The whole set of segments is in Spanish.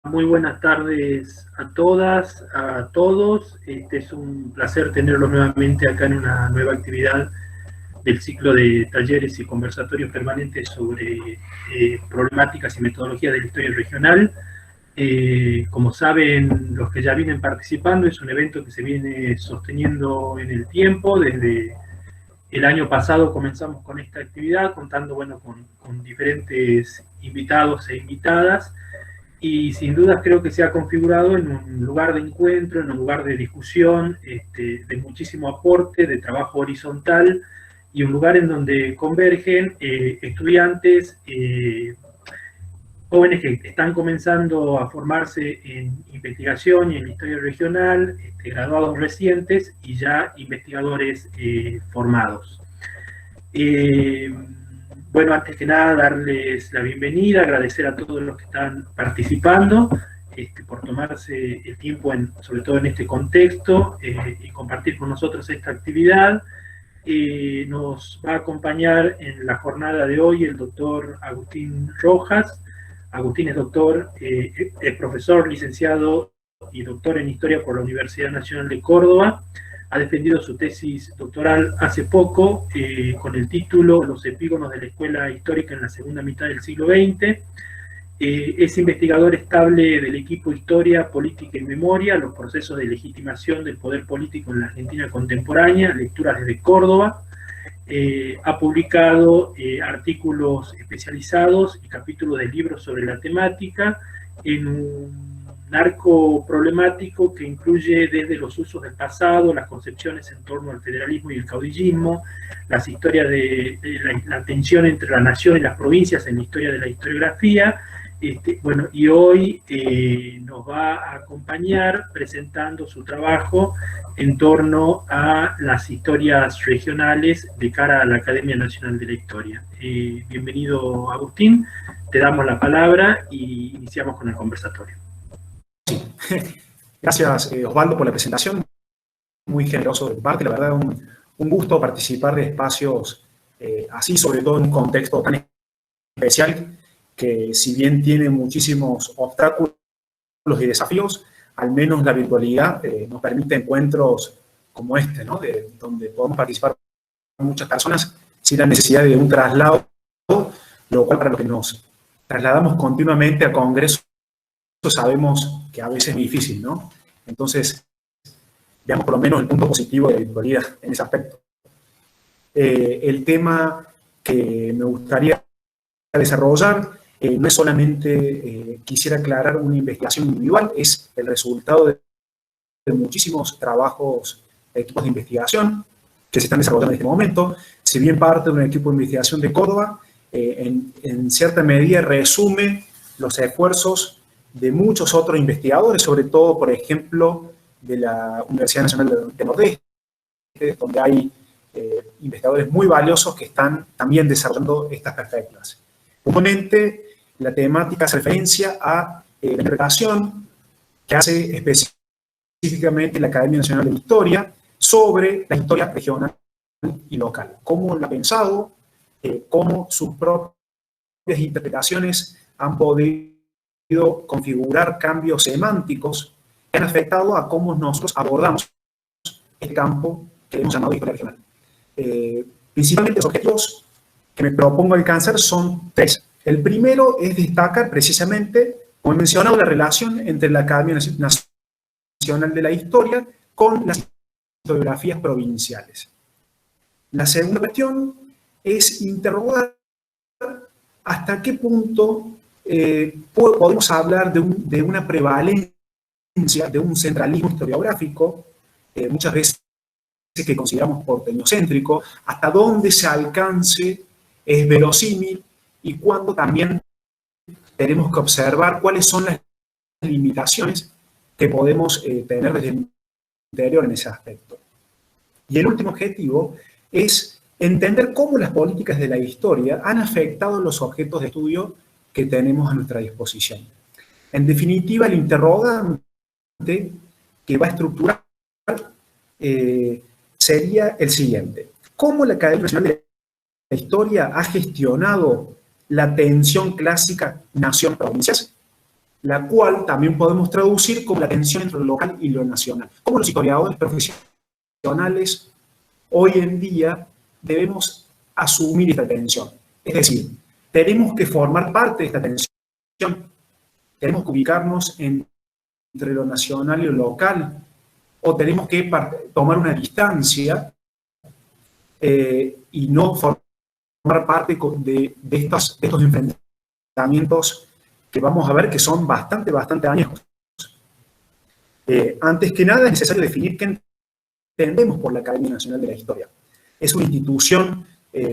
Muy buenas tardes a todas, a todos. Es un placer tenerlos nuevamente acá en una nueva actividad del ciclo de talleres y conversatorios permanentes sobre problemáticas y metodologías de la historia regional. Como saben los que ya vienen participando, es un evento que se viene sosteniendo en el tiempo. Desde el año pasado comenzamos con esta actividad, contando con diferentes invitados e invitadas. Y sin duda creo que se ha configurado en un lugar de encuentro, en un lugar de discusión, de muchísimo aporte, de trabajo horizontal, y un lugar en donde convergen estudiantes, jóvenes que están comenzando a formarse en investigación y en historia regional, graduados recientes y ya investigadores formados. Bueno, antes que nada, darles la bienvenida, agradecer a todos los que están participando por tomarse el tiempo, sobre todo en este contexto, y compartir con nosotros esta actividad. Nos va a acompañar en la jornada de hoy el doctor Agustín Rojas. Agustín es doctor, es profesor, licenciado y doctor en Historia por la Universidad Nacional de Córdoba. Ha defendido su tesis doctoral hace poco con el título Los epígonos de la Escuela Histórica en la segunda mitad del siglo XX. Es investigador estable del equipo Historia, Política y Memoria, los procesos de legitimación del poder político en la Argentina contemporánea, lecturas desde Córdoba. Ha publicado artículos especializados y capítulos de libros sobre la temática en un arco problemático que incluye desde los usos del pasado, las concepciones en torno al federalismo y el caudillismo, las historias de la tensión entre la nación y las provincias en la historia de la historiografía. Bueno, y hoy nos va a acompañar presentando su trabajo en torno a las historias regionales de cara a la Academia Nacional de la Historia. Bienvenido, Agustín, te damos la palabra y iniciamos con el conversatorio. Gracias, Osvaldo, por la presentación. Muy generoso de tu parte. La verdad, un gusto participar de espacios así, sobre todo en un contexto tan especial que, si bien tiene muchísimos obstáculos y desafíos, al menos la virtualidad nos permite encuentros como este, ¿no? Donde podemos participar muchas personas sin la necesidad de un traslado, lo cual, para los que nos trasladamos continuamente a congresos, sabemos que a veces es difícil, ¿no? Entonces, veamos por lo menos el punto positivo de la virtualidad en ese aspecto. El tema que me gustaría desarrollar no es solamente, quisiera aclarar, una investigación individual, es el resultado de muchísimos trabajos de equipos de investigación que se están desarrollando en este momento. Si bien parte de un equipo de investigación de Córdoba, en cierta medida resume los esfuerzos de muchos otros investigadores, sobre todo, por ejemplo, de la Universidad Nacional del Nordeste, donde hay investigadores muy valiosos que están también desarrollando estas perspectivas. Puntualmente, la temática hace referencia a la interpretación que hace específicamente la Academia Nacional de Historia sobre la historia regional y local. Cómo la ha pensado, cómo sus propias interpretaciones han podido configurar cambios semánticos que han afectado a cómo nosotros abordamos el campo que hemos llamado historia regional. Principalmente los objetivos que me propongo alcanzar son tres. El primero es destacar precisamente, como he mencionado, la relación entre la Academia Nacional de la Historia con las historiografías provinciales. La segunda cuestión es interrogar hasta qué punto podemos hablar de una prevalencia, de un centralismo historiográfico, muchas veces que consideramos porteñocéntrico, hasta dónde ese alcance es verosímil y cuándo también tenemos que observar cuáles son las limitaciones que podemos tener desde el interior en ese aspecto. Y el último objetivo es entender cómo las políticas de la historia han afectado los objetos de estudio que tenemos a nuestra disposición. En definitiva, el interrogante que va a estructurar sería el siguiente. ¿Cómo la Academia Nacional de la Historia ha gestionado la tensión clásica nación-provincias? la cual también podemos traducir como la tensión entre lo local y lo nacional. Como los historiadores profesionales hoy en día debemos asumir esta tensión. Es decir, tenemos que formar parte de esta tensión, tenemos que ubicarnos entre lo nacional y lo local, o tenemos que tomar una distancia y no formar parte de estos enfrentamientos que vamos a ver que son bastante añejos. Antes que nada es necesario definir qué entendemos por la Academia Nacional de la Historia. Es una institución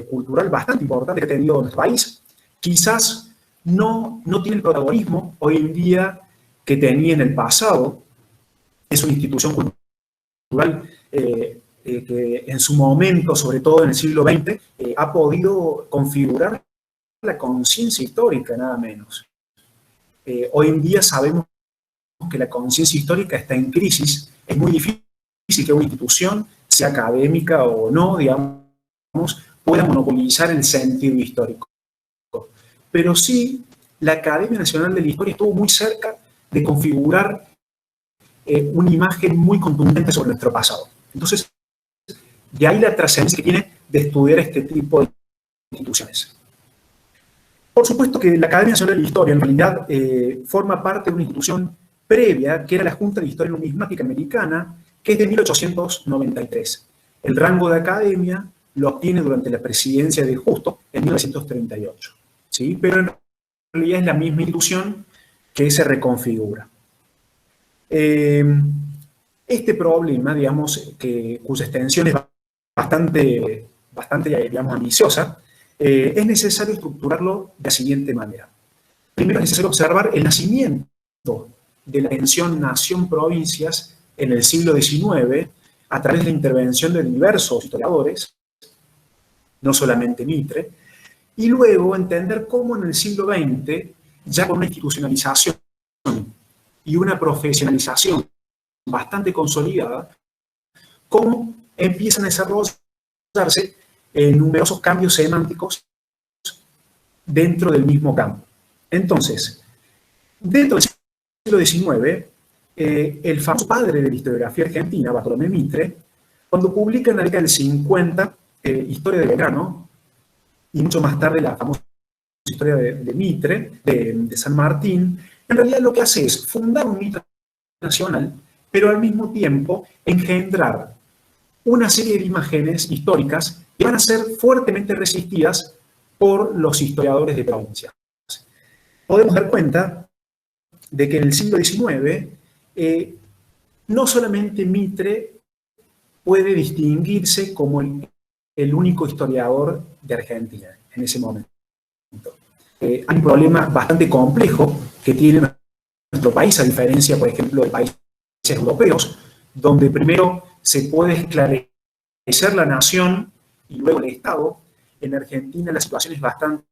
cultural bastante importante que ha tenido nuestro país. Quizás no tiene el protagonismo hoy en día que tenía en el pasado. Es una institución cultural que en su momento, sobre todo en el siglo XX, ha podido configurar la conciencia histórica, nada menos. Hoy en día sabemos que la conciencia histórica está en crisis. Es muy difícil que una institución, sea académica o no, digamos, pueda monopolizar el sentido histórico. Pero sí, la Academia Nacional de la Historia estuvo muy cerca de configurar una imagen muy contundente sobre nuestro pasado. Entonces, de ahí la trascendencia que tiene de estudiar este tipo de instituciones. Por supuesto que la Academia Nacional de la Historia en realidad forma parte de una institución previa, que era la Junta de Historia Numismática Americana, que es de 1893. El rango de academia lo obtiene durante la presidencia de Justo en 1938. ¿Sí? Pero en realidad es la misma institución que se reconfigura. Este problema, digamos, cuya extensión es bastante digamos, ambiciosa, es necesario estructurarlo de la siguiente manera. Primero es necesario observar el nacimiento de la tensión nación-provincias en el siglo XIX a través de la intervención de diversos historiadores, no solamente Mitre, y luego entender cómo en el siglo XX, ya con una institucionalización y una profesionalización bastante consolidada, cómo empiezan a desarrollarse numerosos cambios semánticos dentro del mismo campo. Entonces, dentro del siglo XIX, el famoso padre de la historiografía argentina, Bartolomé Mitre, cuando publica en la década del 50 Historia de Belgrano, y mucho más tarde la famosa historia de Mitre, de San Martín, en realidad lo que hace es fundar un mito nacional, pero al mismo tiempo engendrar una serie de imágenes históricas que van a ser fuertemente resistidas por los historiadores de provincia. Podemos dar cuenta de que en el siglo XIX no solamente Mitre puede distinguirse como el único historiador de Argentina en ese momento. Hay un problema bastante complejo que tiene nuestro país, a diferencia, por ejemplo, de países europeos, donde primero se puede esclarecer la nación y luego el Estado. En Argentina la situación es bastante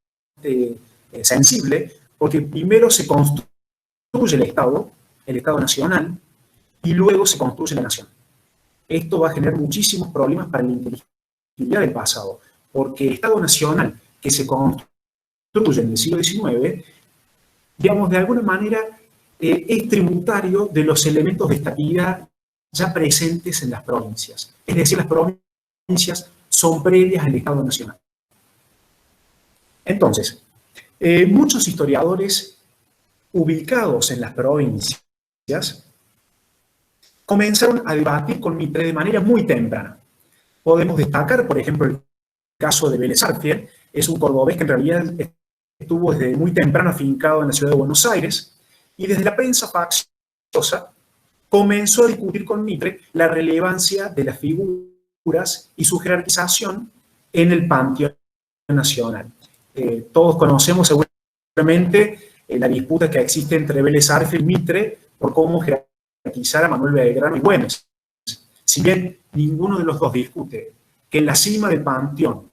sensible, porque primero se construye el Estado nacional, y luego se construye la nación. Esto va a generar muchísimos problemas para la inteligibilidad del pasado, porque el Estado nacional que se construye en el siglo XIX, digamos, de alguna manera es tributario de los elementos de estabilidad ya presentes en las provincias. Es decir, las provincias son previas al Estado nacional. Entonces, muchos historiadores ubicados en las provincias comenzaron a debatir con Mitre de manera muy temprana. Podemos destacar, por ejemplo, el caso de Vélez Arfiel. Es un cordobés que en realidad estuvo desde muy temprano afincado en la ciudad de Buenos Aires, y desde la prensa facciosa comenzó a discutir con Mitre la relevancia de las figuras y su jerarquización en el panteón nacional. Todos conocemos seguramente la disputa que existe entre Vélez Arfiel y Mitre por cómo jerarquizar a Manuel Belgrano y Güemes. Si bien ninguno de los dos discute que en la cima del panteón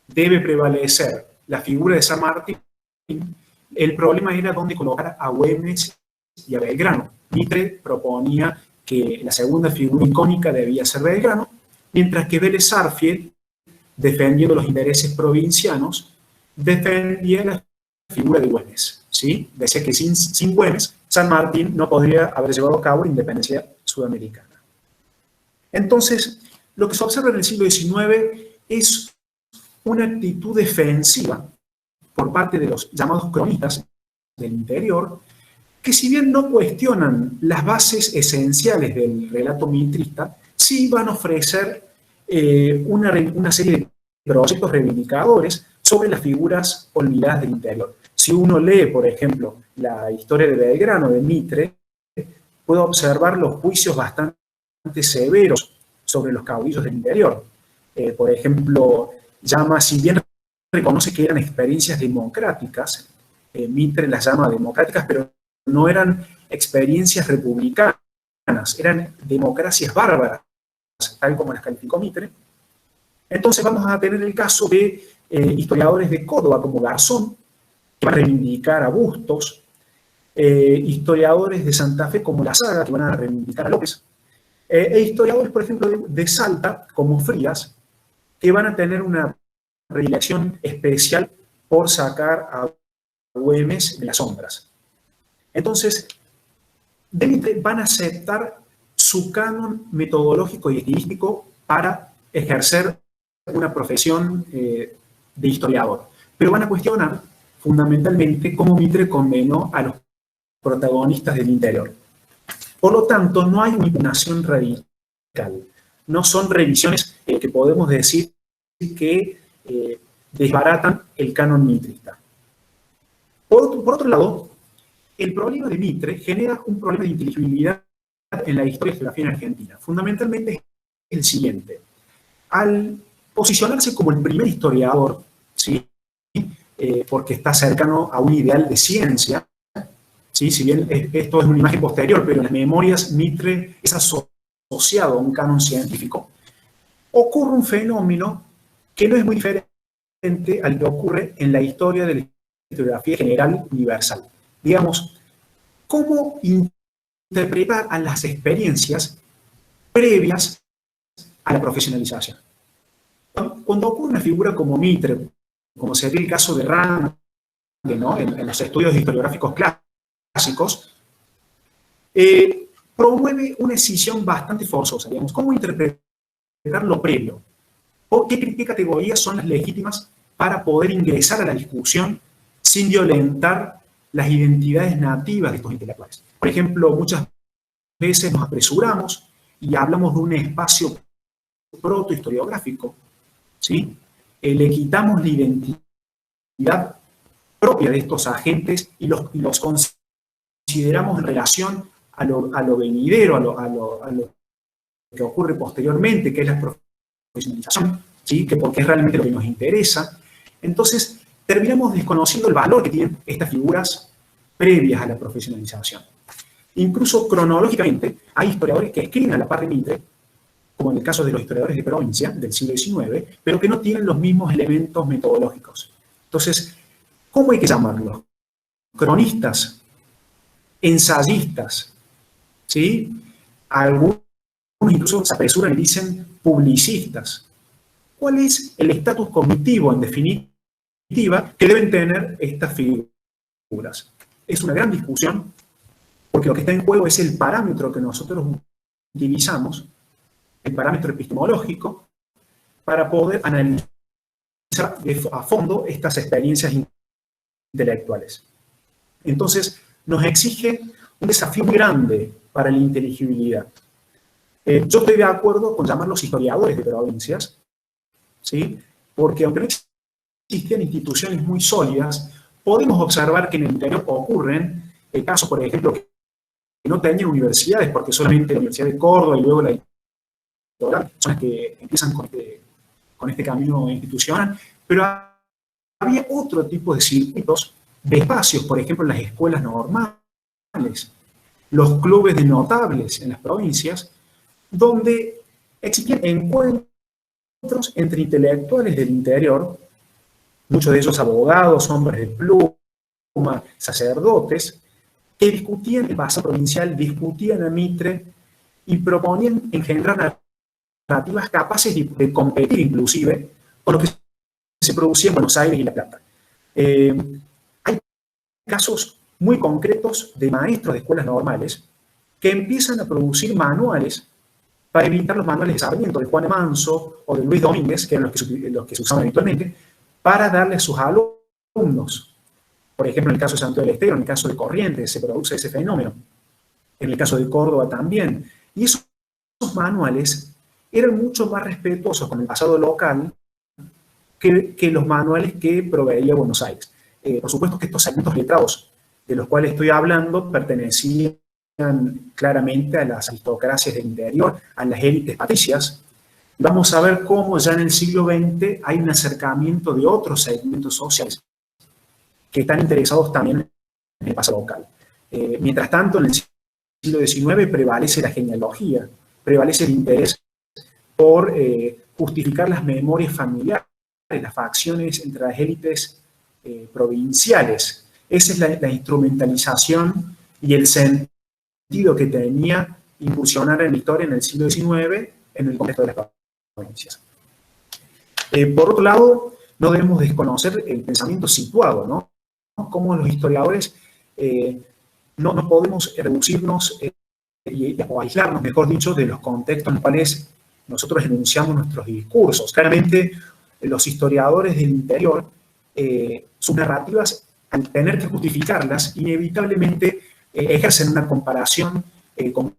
debe prevalecer la figura de San Martín, el problema era dónde colocar a Güemes y a Belgrano. Mitre proponía que la segunda figura icónica debía ser Belgrano, mientras que Vélez Arfiel, defendiendo los intereses provincianos, defendía la figura de Güemes. ¿sí? Decía que sin Güemes, San Martín no podría haber llevado a cabo la independencia sudamericana. Entonces, lo que se observa en el siglo XIX es una actitud defensiva por parte de los llamados cronistas del interior, que si bien no cuestionan las bases esenciales del relato mitrista, sí van a ofrecer una serie de proyectos reivindicadores sobre las figuras olvidadas del interior. Si uno lee, por ejemplo, la historia de Belgrano de Mitre, puede observar los juicios bastante severos sobre los caudillos del interior. Por ejemplo, si bien reconoce que eran experiencias democráticas, Mitre las llama democráticas, pero no eran experiencias republicanas, eran democracias bárbaras, tal como las calificó Mitre. Entonces vamos a tener el caso de historiadores de Córdoba como Garzón, que van a reivindicar a Bustos, historiadores de Santa Fe como La Saga, que van a reivindicar a López, e historiadores, por ejemplo, de Salta, como Frías, que van a tener una predilección especial por sacar a Güemes de las sombras. Entonces, de Mitre van a aceptar su canon metodológico y estilístico para ejercer una profesión de historiador, pero van a cuestionar fundamentalmente cómo Mitre condenó a los protagonistas del interior. Por lo tanto, no hay una impugnación radical, no son revisiones que podemos decir que desbaratan el canon mitrista. Por otro lado, el problema de Mitre genera un problema de inteligibilidad en la historia geográfica en Argentina. Fundamentalmente es el siguiente. Al posicionarse como el primer historiador, ¿sí? Porque está cercano a un ideal de ciencia, ¿sí? Si bien esto es una imagen posterior, pero en las memorias Mitre es asociado a un canon científico, ocurre un fenómeno que no es muy diferente al que ocurre en la historia de la historiografía general universal. Digamos, ¿cómo interpretar a las experiencias previas a la profesionalización? Cuando ocurre una figura como Mitre, como sería el caso de Range, ¿no? en los estudios historiográficos clásicos, promueve una decisión bastante forzosa. Digamos, ¿cómo interpretar lo previo? ¿O qué categorías son las legítimas para poder ingresar a la discusión sin violentar las identidades nativas de estos intelectuales? Por ejemplo, muchas veces nos apresuramos y hablamos de un espacio protohistoriográfico, ¿sí? Le quitamos la identidad propia de estos agentes y los consideramos en relación a lo venidero, a lo que ocurre posteriormente, que es la profesionalización, ¿sí? Porque es realmente lo que nos interesa. Entonces, terminamos desconociendo el valor que tienen estas figuras previas a la profesionalización. Incluso cronológicamente, hay historiadores que escriben a la par de Mitre, como en el caso de los historiadores de provincia del siglo XIX, pero que no tienen los mismos elementos metodológicos. Entonces, ¿cómo hay que llamarlos? Cronistas, ensayistas, ¿sí? Algunos incluso se apresuran y dicen publicistas. ¿Cuál es el estatus cognitivo, en definitiva, que deben tener estas figuras? Es una gran discusión, porque lo que está en juego es el parámetro que nosotros utilizamos, el parámetro epistemológico, para poder analizar a fondo estas experiencias intelectuales. Entonces, nos exige un desafío muy grande para la inteligibilidad. Yo estoy de acuerdo con llamarlos historiadores de provincias, ¿sí? Porque aunque no existían instituciones muy sólidas, podemos observar que en el interior ocurren casos, por ejemplo, que no tenían universidades, porque solamente la Universidad de Córdoba y luego la Litoral son las que empiezan con este camino institucional, pero había otro tipo de circuitos, de espacios, por ejemplo, en las escuelas normales, los clubes de notables en las provincias, donde existían encuentros entre intelectuales del interior, muchos de ellos abogados, hombres de pluma, sacerdotes, que discutían el pasado provincial, discutían a Mitre y proponían engendrar narrativas capaces de competir inclusive con lo que se producía en Buenos Aires y La Plata. Hay casos muy concretos de maestros de escuelas normales que empiezan a producir manuales para evitar los manuales de Sarmiento, de Juan Manso o de Luis Domínguez, que eran los que se usaban habitualmente, para darle a sus alumnos. Por ejemplo, en el caso de Santiago del Estero, en el caso de Corrientes, se produce ese fenómeno. En el caso de Córdoba también. Y esos manuales eran mucho más respetuosos con el pasado local que los manuales que proveía Buenos Aires. Por supuesto que estos segmentos letrados de los cuales estoy hablando pertenecían claramente a las aristocracias del interior, a las élites patricias. Vamos a ver cómo ya en el siglo XX hay un acercamiento de otros segmentos sociales que están interesados también en el pasado local. Mientras tanto, en el siglo XIX prevalece la genealogía, prevalece el interés por justificar las memorias familiares, las facciones entre las élites provinciales. Esa es la instrumentalización y el sentido que tenía incursionar en la historia en el siglo XIX en el contexto de las provincias. Por otro lado, no debemos desconocer el pensamiento situado, ¿no? Como los historiadores no podemos reducirnos o aislarnos, mejor dicho, de los contextos en los cuales nosotros enunciamos nuestros discursos. Claramente, los historiadores del interior, sus narrativas, al tener que justificarlas, inevitablemente ejercen una comparación con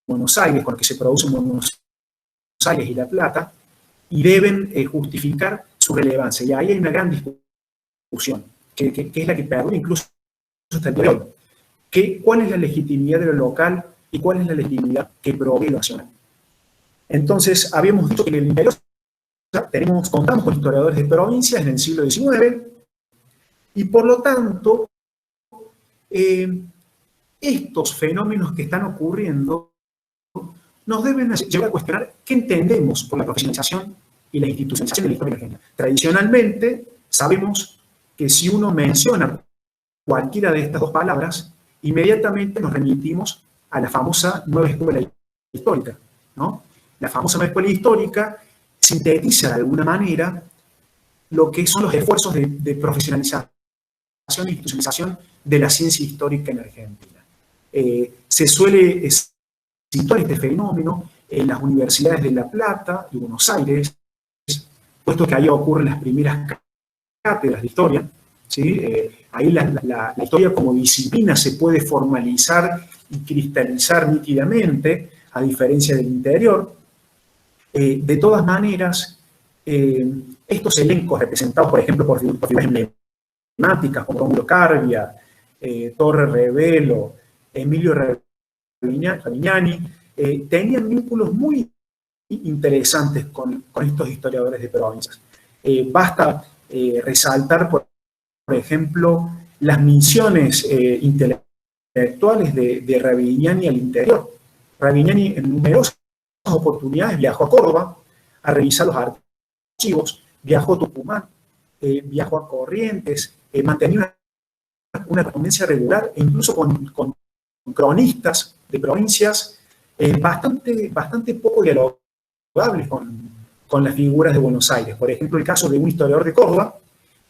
Buenos Aires, con lo que se produce en Buenos Aires y La Plata, y deben justificar su relevancia. Y ahí hay una gran discusión, que es la que perdura incluso hasta el día de hoy. ¿Cuál es la legitimidad de lo local y cuál es la legitimidad que provee lo nacional? Entonces, habíamos dicho que en el interior contamos con historiadores de provincias en el siglo XIX, y por lo tanto, estos fenómenos que están ocurriendo nos deben llevar a cuestionar qué entendemos por la profesionalización y la institucionalización de la historia argentina. Tradicionalmente, sabemos que si uno menciona cualquiera de estas dos palabras, inmediatamente nos remitimos a la famosa nueva escuela histórica, ¿no? La famosa nueva escuela histórica sintetiza de alguna manera lo que son los esfuerzos de profesionalización e institucionalización de la ciencia histórica en Argentina. Se suele situar este fenómeno en las universidades de La Plata y Buenos Aires, puesto que ahí ocurren las primeras cátedras de historia, ¿sí? Ahí la historia como disciplina se puede formalizar y cristalizar nítidamente, a diferencia del interior. De todas maneras, estos elencos representados, por ejemplo, por figuras emblemáticas como Rómulo Carbia, Torre Revelo, Emilio Ravignani, tenían vínculos muy interesantes con estos historiadores de provincias. Basta resaltar, por ejemplo, las misiones intelectuales de Ravignani al interior. Ravignani en numerosas oportunidades viajó a Córdoba a revisar los archivos, viajó a Tucumán, viajó a Corrientes, mantenía una correspondencia regular e incluso con cronistas de provincias bastante poco dialogables con las figuras de Buenos Aires. Por ejemplo, el caso de un historiador de Córdoba,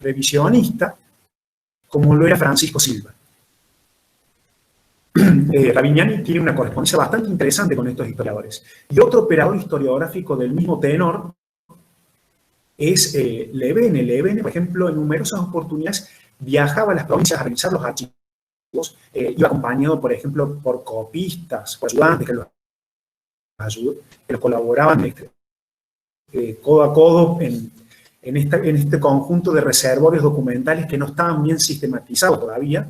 revisionista, como lo era Francisco Silva. Ravignani tiene una correspondencia bastante interesante con estos historiadores. Y otro operador historiográfico del mismo tenor es Levene. Levene, por ejemplo, en numerosas oportunidades viajaba a las provincias a revisar los archivos. Iba acompañado, por ejemplo, por copistas, por ayudantes que los colaboraban codo a codo en este conjunto de reservorios documentales que no estaban bien sistematizados todavía,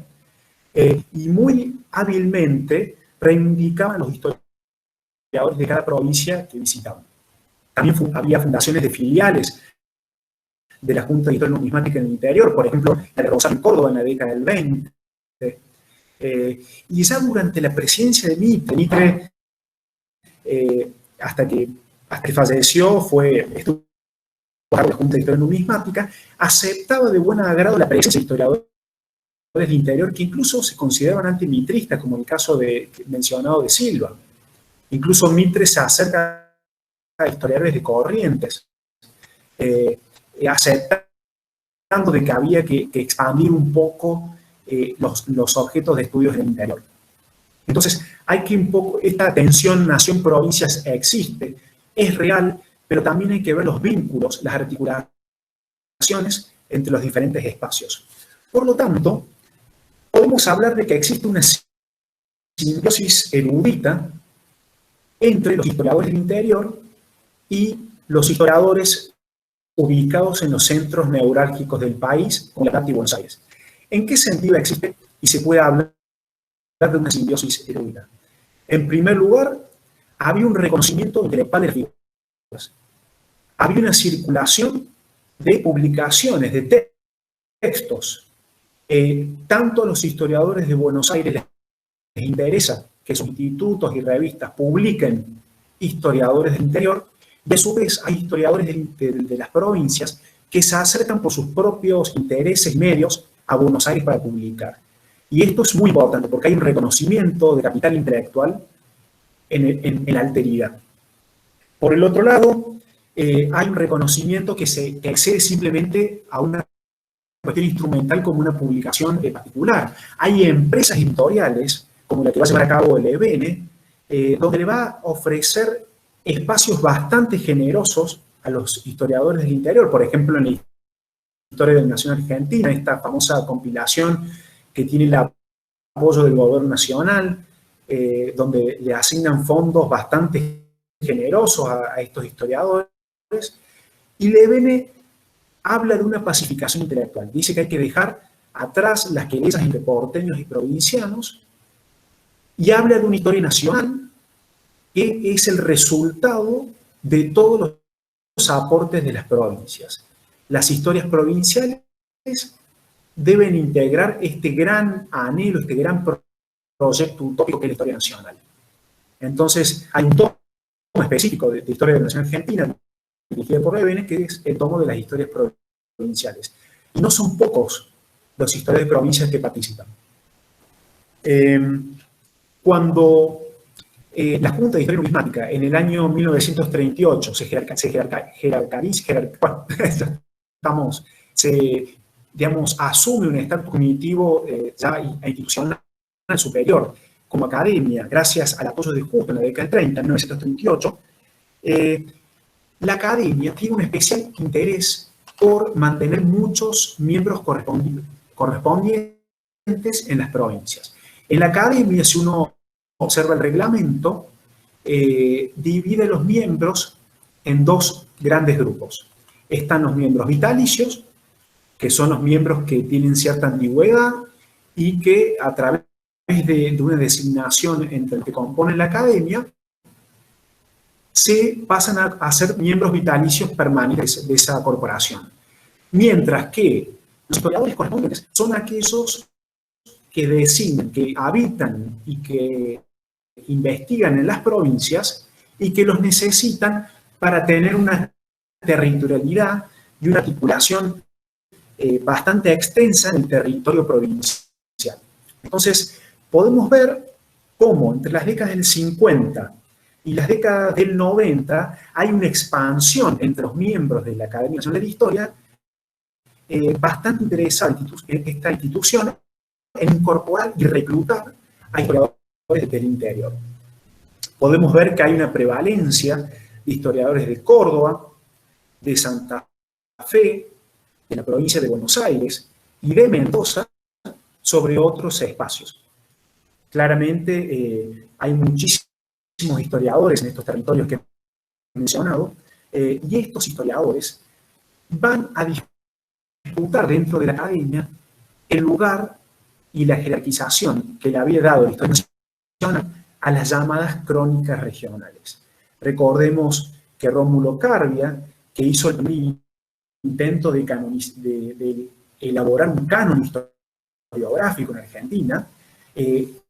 y muy hábilmente reivindicaban los historiadores de cada provincia que visitaban. También había fundaciones de filiales de la Junta de Historia Numismática en el interior, por ejemplo, la de Rosario en Córdoba en la década del 20. Y ya durante la presidencia de Mitre, hasta que falleció, estuvo a la Junta de Historia Numismática, aceptaba de buen agrado la presencia de historiadores del interior que incluso se consideraban antimitristas, como el caso mencionado de Silva. Incluso Mitre se acerca a historiadores de Corrientes, aceptando de que había que expandir un poco los objetos de estudios del interior. Entonces, hay que un poco, esta tensión nación-provincias existe, es real, pero también hay que ver los vínculos, las articulaciones entre los diferentes espacios. Por lo tanto, podemos hablar de que existe una simbiosis erudita entre los historiadores del interior y los historiadores ubicados en los centros neurálgicos del país, como La Plata y Buenos Aires. ¿En qué sentido existe y se puede hablar de una simbiosis erudita? En primer lugar, había un reconocimiento intelectual de las figuras. Había una circulación de publicaciones, de textos. Tanto a los historiadores de Buenos Aires les interesa que sus institutos y revistas publiquen historiadores del interior, y a su vez hay historiadores de las provincias que se acercan por sus propios intereses y medios a Buenos Aires para publicar. Y esto es muy importante porque hay un reconocimiento de capital intelectual en la alteridad. Por el otro lado, hay un reconocimiento que excede simplemente a una cuestión instrumental como una publicación particular. Hay empresas editoriales, como la que va a llevar a cabo el EBN, donde le va a ofrecer espacios bastante generosos a los historiadores del interior. Por ejemplo, en la Historia de la Nación Argentina, esta famosa compilación que tiene el apoyo del gobierno nacional, donde le asignan fondos bastante generosos a estos historiadores, y Levene habla de una pacificación intelectual. Dice que hay que dejar atrás las querellas entre porteños y provincianos, y habla de una historia nacional que es el resultado de todos los aportes de las provincias. Las historias provinciales deben integrar este gran anhelo, este gran proyecto utópico que es la historia nacional. Entonces, hay un tomo específico de historia de la nación argentina, dirigida por Levene, que es el tomo de las historias provinciales. Y no son pocos los historiadores de provincias que participan. Cuando la Junta de Historia Numismática en el año 1938 asume un estatus cognitivo ya institucional superior como academia, gracias al apoyo de Justo en la década del 30, en 1938, la academia tiene un especial interés por mantener muchos miembros correspondientes en las provincias. En la academia, si uno observa el reglamento, divide los miembros en dos grandes grupos. Están los miembros vitalicios, que son los miembros que tienen cierta antigüedad y que a través de una designación entre los que componen la academia, se pasan a ser miembros vitalicios permanentes de esa corporación. Mientras que los historiadores correspondientes son aquellos que designan, que habitan y que investigan en las provincias y que los necesitan para tener una territorialidad y una articulación bastante extensa en el territorio provincial. Entonces, podemos ver cómo entre las décadas del 50 y las décadas del 90 hay una expansión entre los miembros de la Academia Nacional de Historia bastante interesante en esta institución en incorporar y reclutar a historiadores del interior. Podemos ver que hay una prevalencia de historiadores de Córdoba, de Santa Fe, de la provincia de Buenos Aires y de Mendoza sobre otros espacios. Claramente hay muchísimos historiadores en estos territorios que he mencionado, y estos historiadores van a disputar dentro de la academia el lugar y la jerarquización que le había dado la historia nacional a las llamadas crónicas regionales. Recordemos que Rómulo Carbia, que hizo el primer intento de elaborar un canon historiográfico en Argentina, él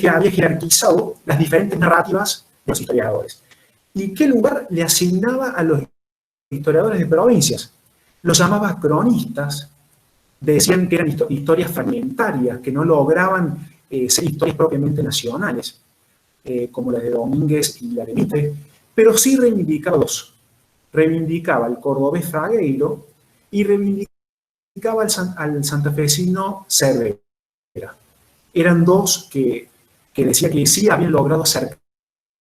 había jerarquizado las diferentes narrativas de los historiadores. ¿Y qué lugar le asignaba a los historiadores de provincias? Los llamaba cronistas, decían que eran historias fragmentarias, que no lograban ser historias propiamente nacionales, como las de Domínguez y la de Mitre, pero sí reivindicaba dos. Reivindicaba el cordobés Fragueiro y reivindicaba dedicaba al santafesino Cervera. Eran dos que decía que sí habían logrado acercarse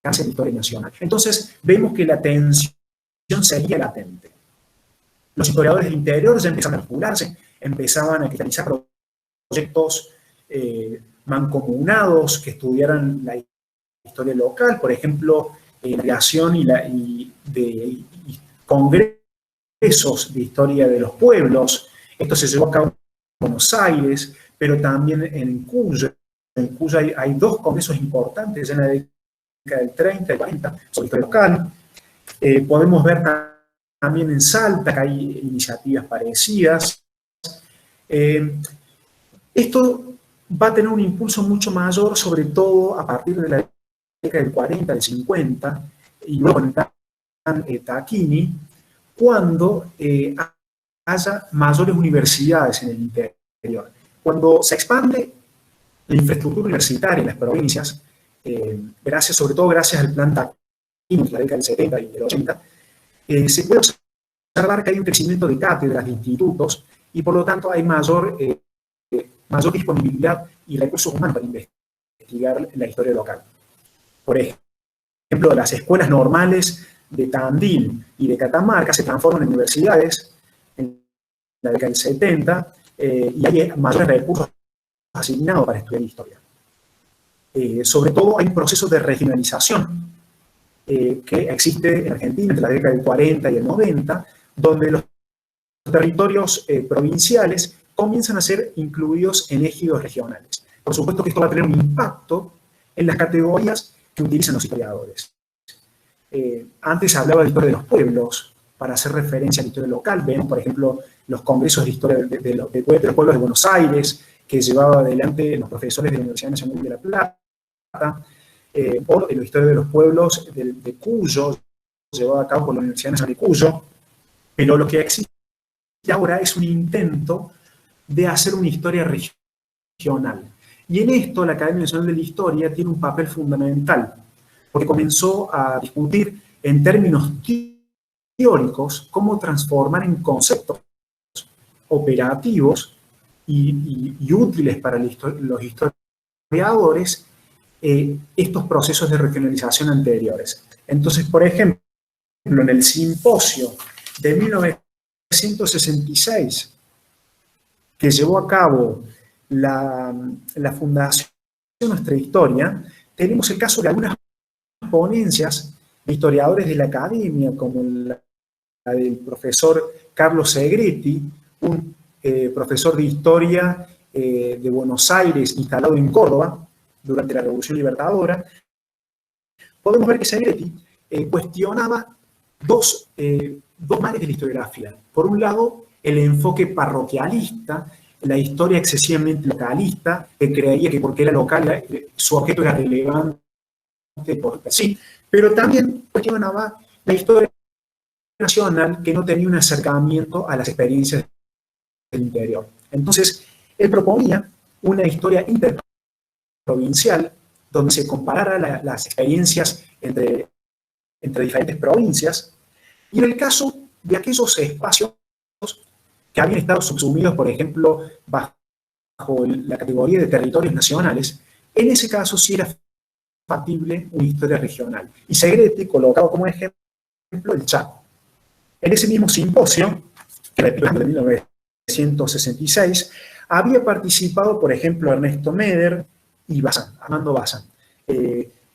a la historia nacional. Entonces, vemos que la tensión seguía latente. Los historiadores del interior ya empezaban a vincularse, empezaban a cristalizar proyectos mancomunados que estudiaran la historia local, por ejemplo, la creación de congresos de historia de los pueblos. Esto se llevó a cabo en Buenos Aires, pero también en Cuyo. En Cuyo hay dos congresos importantes en la década del 30 y 40 sobre historia local. Podemos ver también en Salta que hay iniciativas parecidas. Esto va a tener un impulso mucho mayor, sobre todo a partir de la década del 40, del 50, y luego en Tacchini, cuando haya mayores universidades en el interior. Cuando se expande la infraestructura universitaria en las provincias, sobre todo gracias al plan Tacchini de la década del 70 y del 80, se puede observar que hay un crecimiento de cátedras, de institutos, y por lo tanto hay mayor disponibilidad y recursos humanos para investigar la historia local. Por ejemplo, las escuelas normales de Tandil y de Catamarca se transforman en universidades en la década del 70 y hay mayores recursos asignados para estudiar historia. Sobre todo hay un proceso de regionalización que existe en Argentina entre la década del 40 y el 90, donde los territorios provinciales comienzan a ser incluidos en ejidos regionales. Por supuesto que esto va a tener un impacto en las categorías que utilizan los historiadores. Antes hablaba de historia de los pueblos, para hacer referencia a la historia local. Vemos, por ejemplo, los congresos de historia de los pueblos de Buenos Aires, que llevaba adelante los profesores de la Universidad Nacional de La Plata, o la historia de los pueblos de Cuyo, llevada a cabo por la Universidad Nacional de Cuyo. Pero lo que existe ahora es un intento de hacer una historia regional. Y en esto la Academia Nacional de la Historia tiene un papel fundamental, porque comenzó a discutir en términos teóricos cómo transformar en conceptos operativos y útiles para los historiadores estos procesos de regionalización anteriores. Entonces, por ejemplo, en el simposio de 1966, que llevó a cabo la Fundación Nuestra Historia, tenemos el caso de algunas ponencias de historiadores de la academia, como la del profesor Carlos Segretti, un profesor de historia de Buenos Aires, instalado en Córdoba durante la Revolución Libertadora. Podemos ver que Segretti cuestionaba dos mares de la historiografía. Por un lado, el enfoque parroquialista, la historia excesivamente localista, que creía que porque era local su objeto era relevante por sí, pero también cuestionaba la historia nacional, que no tenía un acercamiento a las experiencias del interior. Entonces, él proponía una historia interprovincial donde se comparara las experiencias entre diferentes provincias, y en el caso de aquellos espacios que habían estado subsumidos, por ejemplo, bajo la categoría de territorios nacionales, en ese caso sí era factible una historia regional. Y Segretti colocaba como ejemplo el Chaco. En ese mismo simposio, que repito, de 1966, había participado, por ejemplo, Ernesto Meder y Armando Bazán.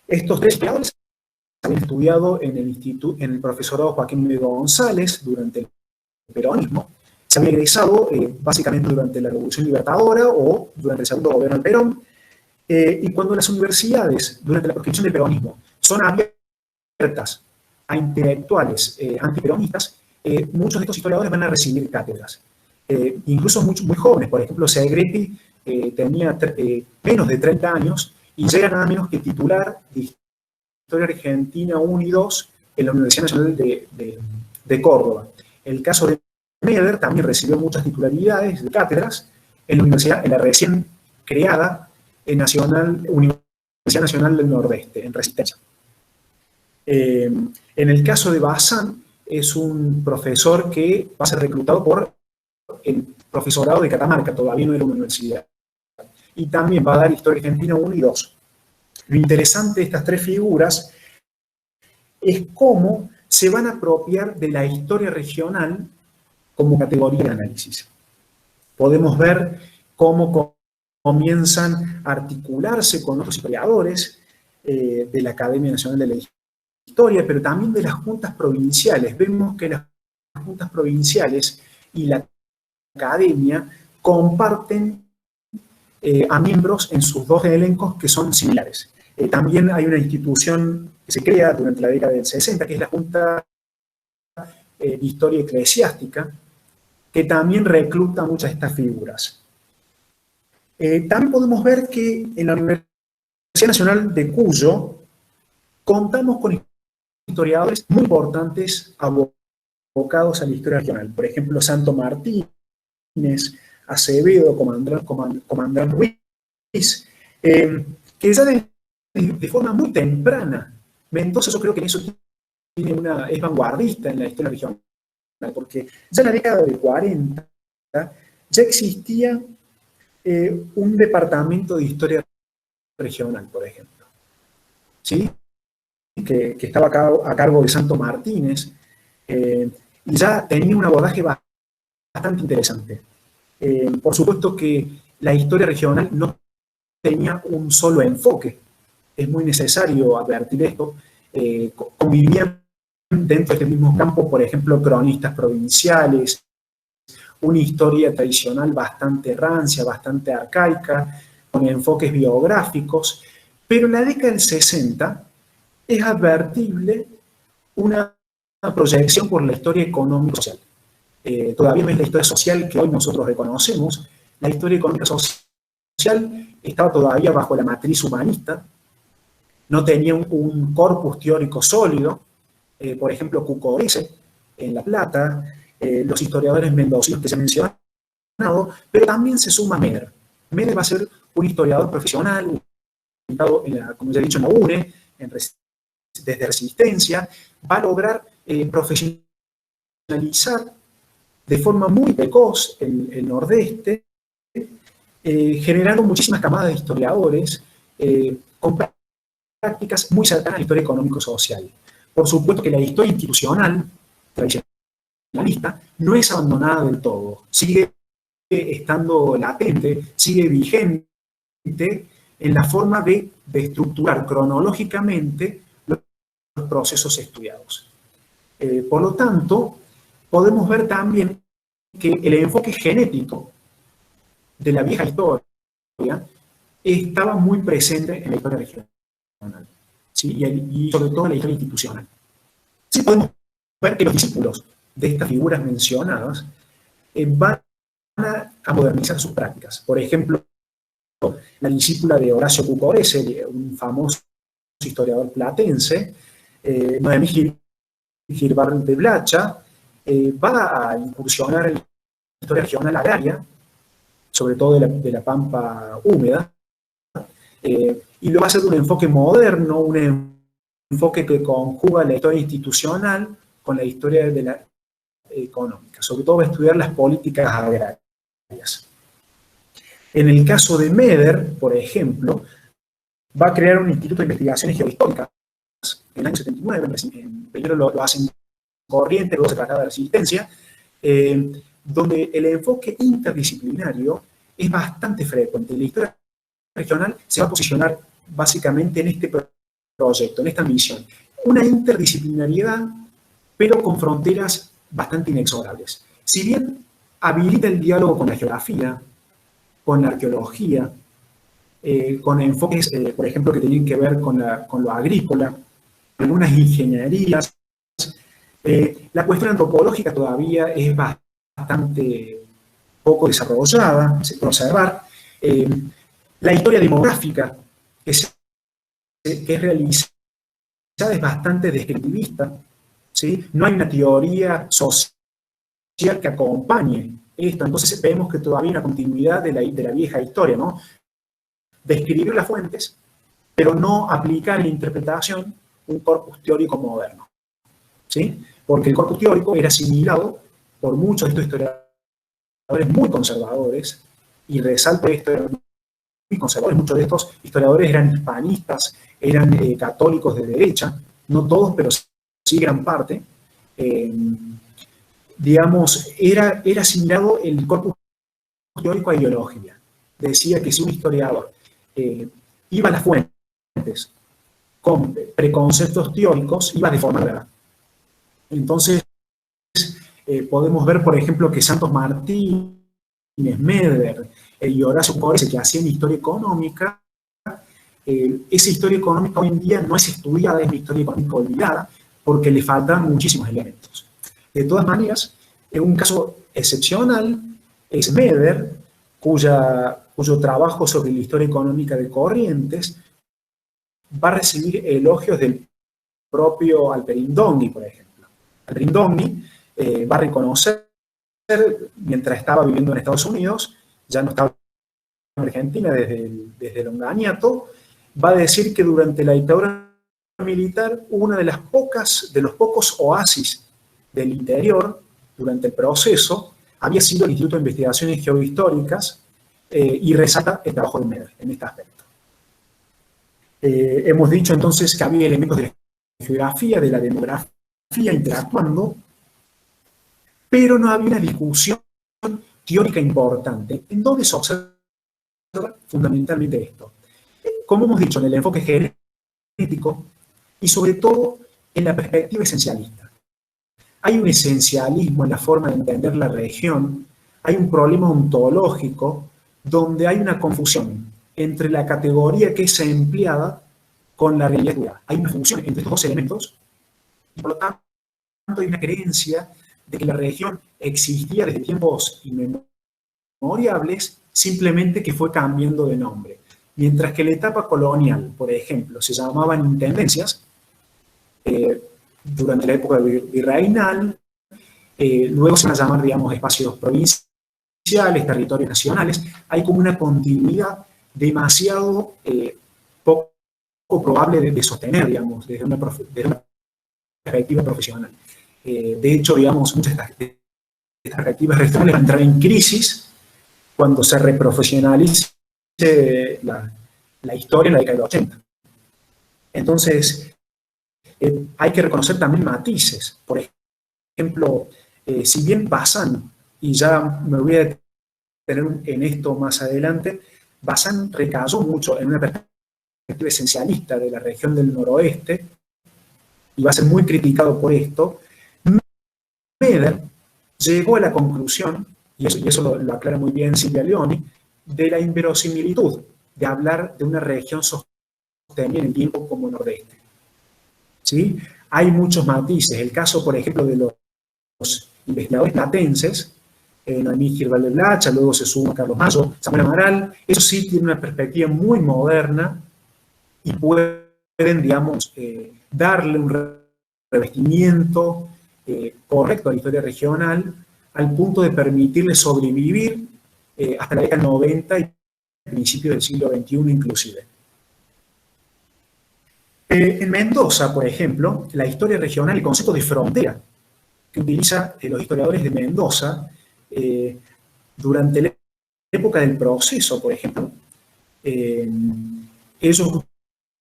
Estos tres historiadores habían estudiado en el profesorado Joaquín Medo González durante el peronismo. Se había egresado básicamente durante la Revolución Libertadora o durante el segundo gobierno del Perón. Y cuando las universidades, durante la proscripción del peronismo, son abiertas a intelectuales antiperonistas, muchos de estos historiadores van a recibir cátedras. Incluso muy jóvenes. Por ejemplo, Segretti tenía menos de 30 años y ya era nada menos que titular de Historia Argentina 1 y 2 en la Universidad Nacional de Córdoba. El caso de Meder también recibió muchas titularidades de cátedras en la recién creada Universidad Nacional del Nordeste, en Resistencia. En el caso de Bazán, es un profesor que va a ser reclutado por el profesorado de Catamarca, todavía no era una universidad. Y también va a dar Historia Argentina 1 y 2. Lo interesante de estas tres figuras es cómo se van a apropiar de la historia regional como categoría de análisis. Podemos ver cómo comienzan a articularse con otros historiadores de la Academia Nacional de la Historia, pero también de las juntas provinciales. Vemos que las juntas provinciales y la academia comparten a miembros en sus dos elencos que son similares. También hay una institución que se crea durante la década del 60, que es la Junta de Historia Eclesiástica, que también recluta muchas de estas figuras. También podemos ver que en la Universidad Nacional de Cuyo contamos con historiadores muy importantes abocados a la historia regional. Por ejemplo, Santo Martínez, Acevedo, Comandante Ruiz, que ya de forma muy temprana, Mendoza yo creo que en eso es vanguardista en la historia regional, porque ya en la década del 40 ya existía un departamento de historia regional, por ejemplo, ¿sí? que estaba a cargo de Santo Martínez, y ya tenía un abordaje bastante interesante. Por supuesto que la historia regional no tenía un solo enfoque. Es muy necesario advertir esto. Convivían dentro de este mismo campo, por ejemplo, cronistas provinciales, una historia tradicional bastante rancia, bastante arcaica, con enfoques biográficos, pero en la década del 60 es advertible una proyección por la historia económico-social. Todavía no es la historia social que hoy nosotros reconocemos. La historia económica social estaba todavía bajo la matriz humanista, no tenía un corpus teórico sólido. Por ejemplo, Cucorese en La Plata, los historiadores mendocinos que se han mencionado, pero también se suma Meder. Meder va a ser un historiador profesional, como ya he dicho, en la UNE, desde Resistencia, va a lograr profesionalizar de forma muy precoz el Nordeste, generando muchísimas camadas de historiadores con prácticas muy cercanas a la historia económico-social. Por supuesto que la historia institucional tradicionalista no es abandonada del todo, sigue estando latente, sigue vigente en la forma de estructurar cronológicamente los procesos estudiados. Por lo tanto, podemos ver también que el enfoque genético de la vieja historia estaba muy presente en la historia regional, ¿sí? y sobre todo en la historia institucional. Sí podemos ver que los discípulos de estas figuras mencionadas van a modernizar sus prácticas. Por ejemplo, la discípula de Horacio Cucorese, un famoso historiador platense, Noemí Girvard de Blacha, va a incursionar en la historia regional agraria, sobre todo de la pampa húmeda, y lo va a hacer de un enfoque moderno, un enfoque que conjuga la historia institucional con la historia de la económica. Sobre todo va a estudiar las políticas agrarias. En el caso de Meder, por ejemplo, va a crear un instituto de investigaciones geohistóricas en el año 79, primero lo hacen Corrientes, luego se trata de Resistencia, donde el enfoque interdisciplinario es bastante frecuente. La historia regional se va a posicionar básicamente en este proyecto, en esta misión. Una interdisciplinariedad, pero con fronteras bastante inexorables. Si bien habilita el diálogo con la geografía, con la arqueología, con enfoques, por ejemplo, que tienen que ver con lo agrícola, algunas ingenierías. La cuestión antropológica todavía es bastante poco desarrollada, se puede observar. La historia demográfica que es realizada es bastante descriptivista, ¿sí? No hay una teoría social que acompañe esto, entonces vemos que todavía hay una continuidad de la vieja historia, ¿no? Describir las fuentes, pero no aplicar en la interpretación un corpus teórico moderno, ¿sí? Porque el corpus teórico era asimilado por muchos de estos historiadores muy conservadores, y resalto esto, eran muy conservadores. Muchos de estos historiadores eran hispanistas, eran católicos de derecha, no todos, pero sí gran parte. Digamos, era asimilado el corpus teórico a ideología. Decía que si un historiador iba a las fuentes con preconceptos teóricos, iba a deformar la verdad. Entonces, podemos ver, por ejemplo, que Santos Martínez, Meder y Horacio Corese, que hacían historia económica, esa historia económica hoy en día no es estudiada, es una historia económica olvidada, porque le faltan muchísimos elementos. De todas maneras, un caso excepcional es Meder, cuyo trabajo sobre la historia económica de Corrientes va a recibir elogios del propio Alperindongui, por ejemplo. Alperindongui va a reconocer, mientras estaba viviendo en Estados Unidos, ya no estaba en Argentina desde el Onganiato, va a decir que durante la dictadura militar, una de los pocos oasis del interior, durante el proceso, había sido el Instituto de Investigaciones Geohistóricas, y resalta el trabajo de Meder en este aspecto. Hemos dicho entonces que había elementos de la geografía, de la demografía interactuando, pero no había una discusión teórica importante. ¿En dónde se observa fundamentalmente esto? Como hemos dicho, en el enfoque genético y sobre todo en la perspectiva esencialista. Hay un esencialismo en la forma de entender la región, hay un problema ontológico donde hay una confusión entre la categoría que es empleada con la realidad. Hay una fusión entre estos dos elementos y por lo tanto hay una creencia de que la región existía desde tiempos inmemorables, simplemente que fue cambiando de nombre. Mientras que la etapa colonial, por ejemplo, se llamaban intendencias, durante la época virreinal, luego se van a llamar, digamos, espacios provinciales, territorios nacionales. Hay como una continuidad demasiado poco probable de sostener, digamos, desde una perspectiva profesional. De hecho, digamos, muchas de estas perspectivas regionales van a entrar en crisis cuando se reprofesionalice la historia en la década de 80. Entonces, hay que reconocer también matices. Por ejemplo, si bien Bazán, y ya me voy a detener en esto más adelante, Bazán recayó mucho en una perspectiva esencialista de la región del noroeste, y va a ser muy criticado por esto. Meder llegó a la conclusión, y eso lo aclara muy bien Silvia Leoni, de la inverosimilitud de hablar de una región sostenida en el tiempo como nordeste. ¿Sí? Hay muchos matices. El caso, por ejemplo, de los investigadores platenses, Noemí Girval de Blacha, luego se suma Carlos Mayo, Samuel Amaral, eso sí tiene una perspectiva muy moderna y pueden, digamos, darle un revestimiento correcto a la historia regional al punto de permitirle sobrevivir hasta la década 90 y principios del siglo XXI inclusive. En Mendoza, por ejemplo, la historia regional, el concepto de frontera que utilizan los historiadores de Mendoza durante la época del proceso, por ejemplo, ellos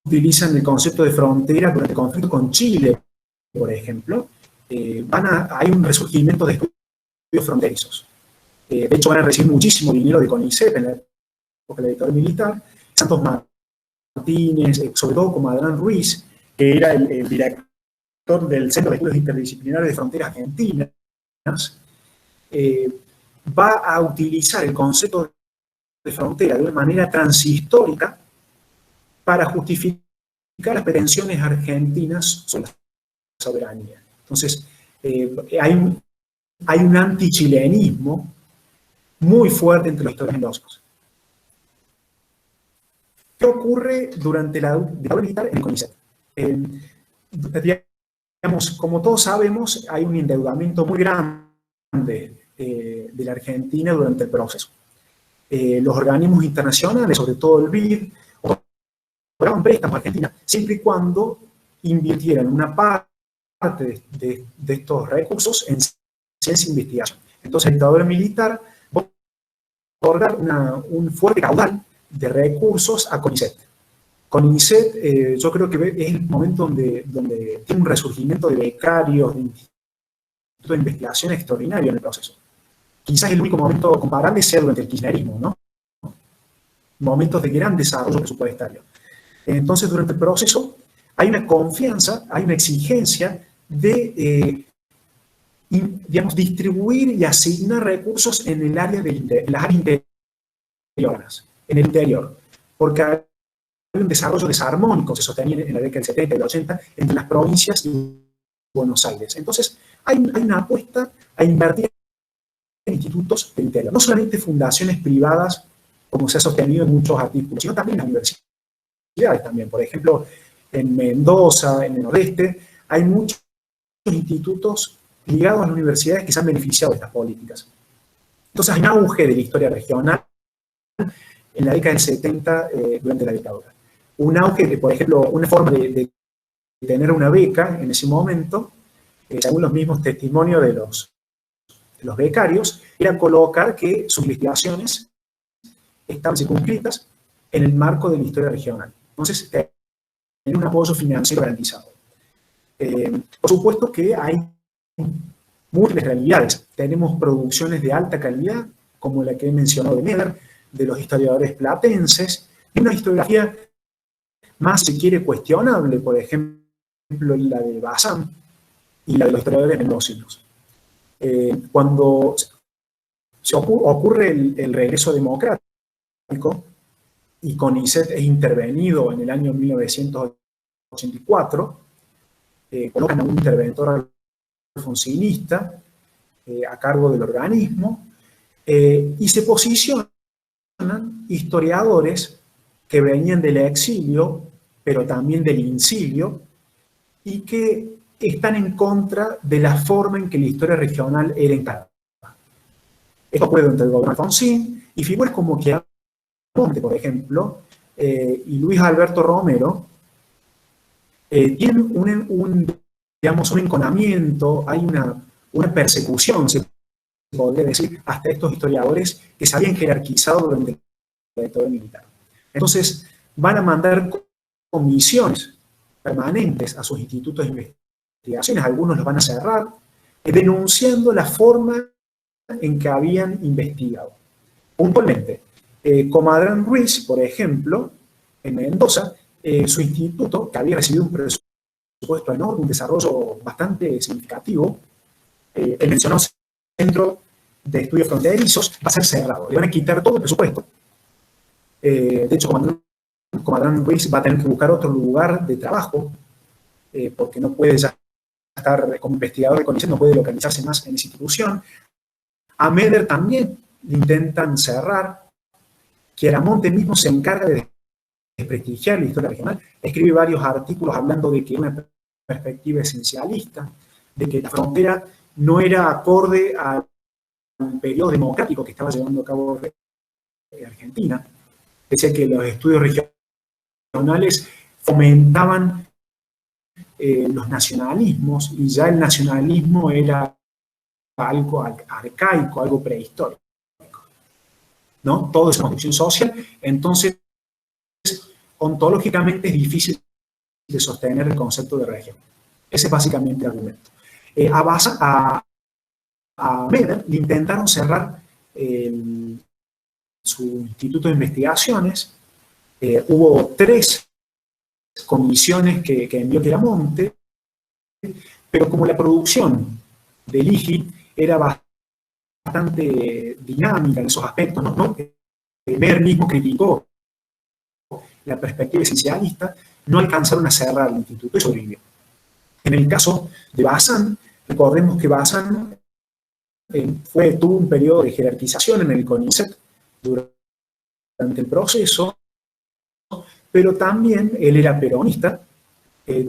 utilizan el concepto de frontera durante el conflicto con Chile, por ejemplo. Hay un resurgimiento de estudios fronterizos. De hecho, van a recibir muchísimo dinero de CONICET en la época de la dictadura militar. Santos Martínez, sobre todo como Adrián Ruiz, que era el director del Centro de Estudios Interdisciplinarios de Fronteras Argentinas, va a utilizar el concepto de frontera de una manera transhistórica para justificar las pretensiones argentinas sobre la soberanía. Entonces, hay un antichilenismo muy fuerte entre los historiadores mendozos. ¿Qué ocurre durante la dictadura militar en el CONICET? Digamos, como todos sabemos, hay un endeudamiento muy grande de la Argentina durante el proceso. Los organismos internacionales, sobre todo el BID, otorgaban préstamos a Argentina, siempre y cuando invirtieran una parte de estos recursos en ciencia e investigación. Entonces, la dictadura militar va a otorgar un fuerte caudal de recursos a CONICET. CONICET, yo creo que es el momento donde tiene un resurgimiento de becarios, de institutos de investigación extraordinario en el proceso. Quizás el único momento comparable sea durante el kirchnerismo, ¿no? Momentos de gran desarrollo presupuestario. Entonces, durante el proceso hay una confianza, hay una exigencia de, digamos, distribuir y asignar recursos en el área las áreas interiores, en el interior, porque hay un desarrollo desarmónico, se sostenía en la década del 70 y del 80, entre las provincias y Buenos Aires. Entonces, hay una apuesta a invertir en institutos del interior, no solamente fundaciones privadas, como se ha sostenido en muchos artículos, sino también en las universidades también. Por ejemplo, en Mendoza, en el Nordeste, hay muchos institutos ligados a las universidades que se han beneficiado de estas políticas. Entonces hay un auge de la historia regional en la década del 70 durante la dictadura. Un auge de, por ejemplo, una forma de tener una beca en ese momento, según los mismos testimonios de los becarios, era colocar que sus investigaciones estaban circunscritas en el marco de la historia regional. Entonces, tener un apoyo financiero garantizado. Por supuesto que hay múltiples realidades. Tenemos producciones de alta calidad, como la que he mencionado de Meder, de los historiadores platenses, y una historiografía más, si quiere, cuestionable, por ejemplo, la de Bazán y la de los historiadores mendocinos. Cuando ocurre el regreso democrático y CONICET es intervenido en el año 1984, colocan a un interventor alfonsinista a cargo del organismo y se posicionan historiadores que venían del exilio, pero también del incilio, y que están en contra de la forma en que la historia regional era encarada. Esto ocurre durante el gobierno Alfonsín, y figuras como Chiaramonte, por ejemplo, y Luis Alberto Romero, tienen digamos, un enconamiento, hay una persecución, se podría decir, hasta estos historiadores que se habían jerarquizado durante la dictadura militar. Entonces, van a mandar comisiones permanentes a sus institutos de investigaciones, algunos los van a cerrar, denunciando la forma en que habían investigado. Puntualmente, Comadrán Ruiz, por ejemplo, en Mendoza, su instituto, que había recibido un presupuesto enorme, un desarrollo bastante significativo, el mencionado Centro de Estudios Fronterizos va a ser cerrado, le van a quitar todo el presupuesto. De hecho, Comadrán Ruiz va a tener que buscar otro lugar de trabajo, porque no puede ya estar como investigador de CONICET, no puede localizarse más en esa institución. A Meder también le intentan cerrar. Chiaramonte mismo se encarga de desprestigiar la historia regional, escribe varios artículos hablando de que una perspectiva esencialista, de que la frontera no era acorde al periodo democrático que estaba llevando a cabo Argentina. Decía que los estudios regionales fomentaban los nacionalismos, y ya el nacionalismo era algo arcaico, algo prehistórico, ¿no? Todo es construcción social, entonces ontológicamente es difícil de sostener el concepto de región. Ese es básicamente el argumento. A Meder le intentaron cerrar su instituto de investigaciones. Hubo 3 comisiones que envió Chiaramonte, pero como la producción del IGI era bastante dinámica en esos aspectos, ¿no? Meder mismo criticó la perspectiva esencialista, no alcanzaron a cerrar el instituto y sobrevivió. En el caso de Bazán, recordemos que Bazán tuvo un periodo de jerarquización en el CONICET durante el proceso, pero también él era peronista,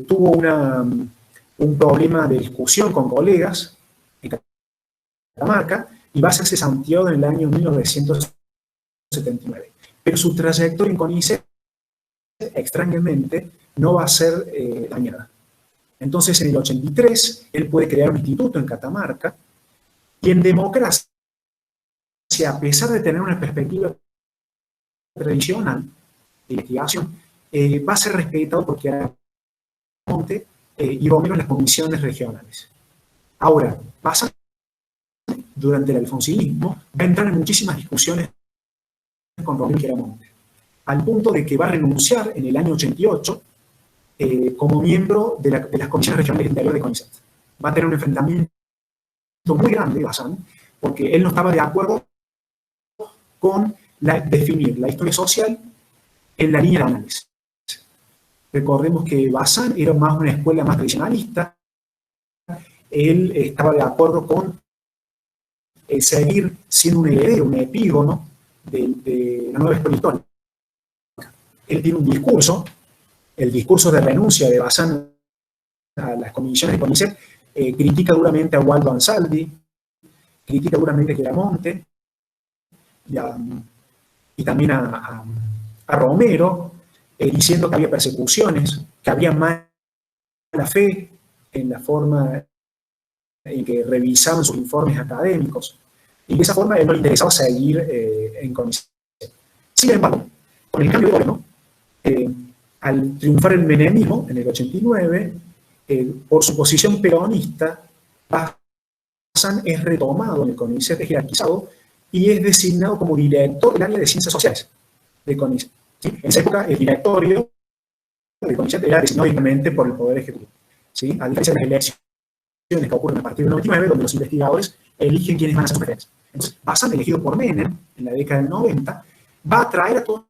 tuvo un problema de discusión con colegas en Catamarca, y Bazán se santió en el año 1979. Pero su trayectoria en CONICET, extrañamente, no va a ser dañada. Entonces, en el 83, él puede crear un instituto en Catamarca, y en democracia a pesar de tener una perspectiva tradicional de investigación, va a ser respetado por Chiaramonte y Romero en las comisiones regionales. Ahora, durante el alfonsinismo, va a entrar en muchísimas discusiones con Romero y Chiaramonte, al punto de que va a renunciar en el año 88 como miembro de las comisiones regionales del interior de CONICET. Va a tener un enfrentamiento muy grande, Bazán, porque él no estaba de acuerdo con definir la historia social en la línea de análisis. Recordemos que Bazán era más una escuela más tradicionalista. Él estaba de acuerdo con seguir siendo un heredero, un epígono de la nueva escuela histórica. Él tiene un discurso, el discurso de renuncia de Bazán a las comisiones de CONICET, critica duramente a Waldo Ansaldi, critica duramente a Chiaramonte y también a Romero, diciendo que había persecuciones, que había mala fe en la forma en que revisaban sus informes académicos, y de esa forma él no le interesaba seguir en CONICET. Sin embargo, con el cambio de gobierno, al triunfar el menemismo en el 89, por su posición peronista, Bazán es retomado en el CONICET, es jerarquizado y es designado como director del área de ciencias sociales de CONICET. ¿Sí? En esa época, el directorio de CONICET era designado directamente por el Poder Ejecutivo. ¿Sí? A diferencia de las elecciones que ocurren a partir del 99, donde los investigadores eligen quiénes van a ser sus preferencias. Entonces, Bazán, elegido por Menem en la década del 90, va a atraer a todas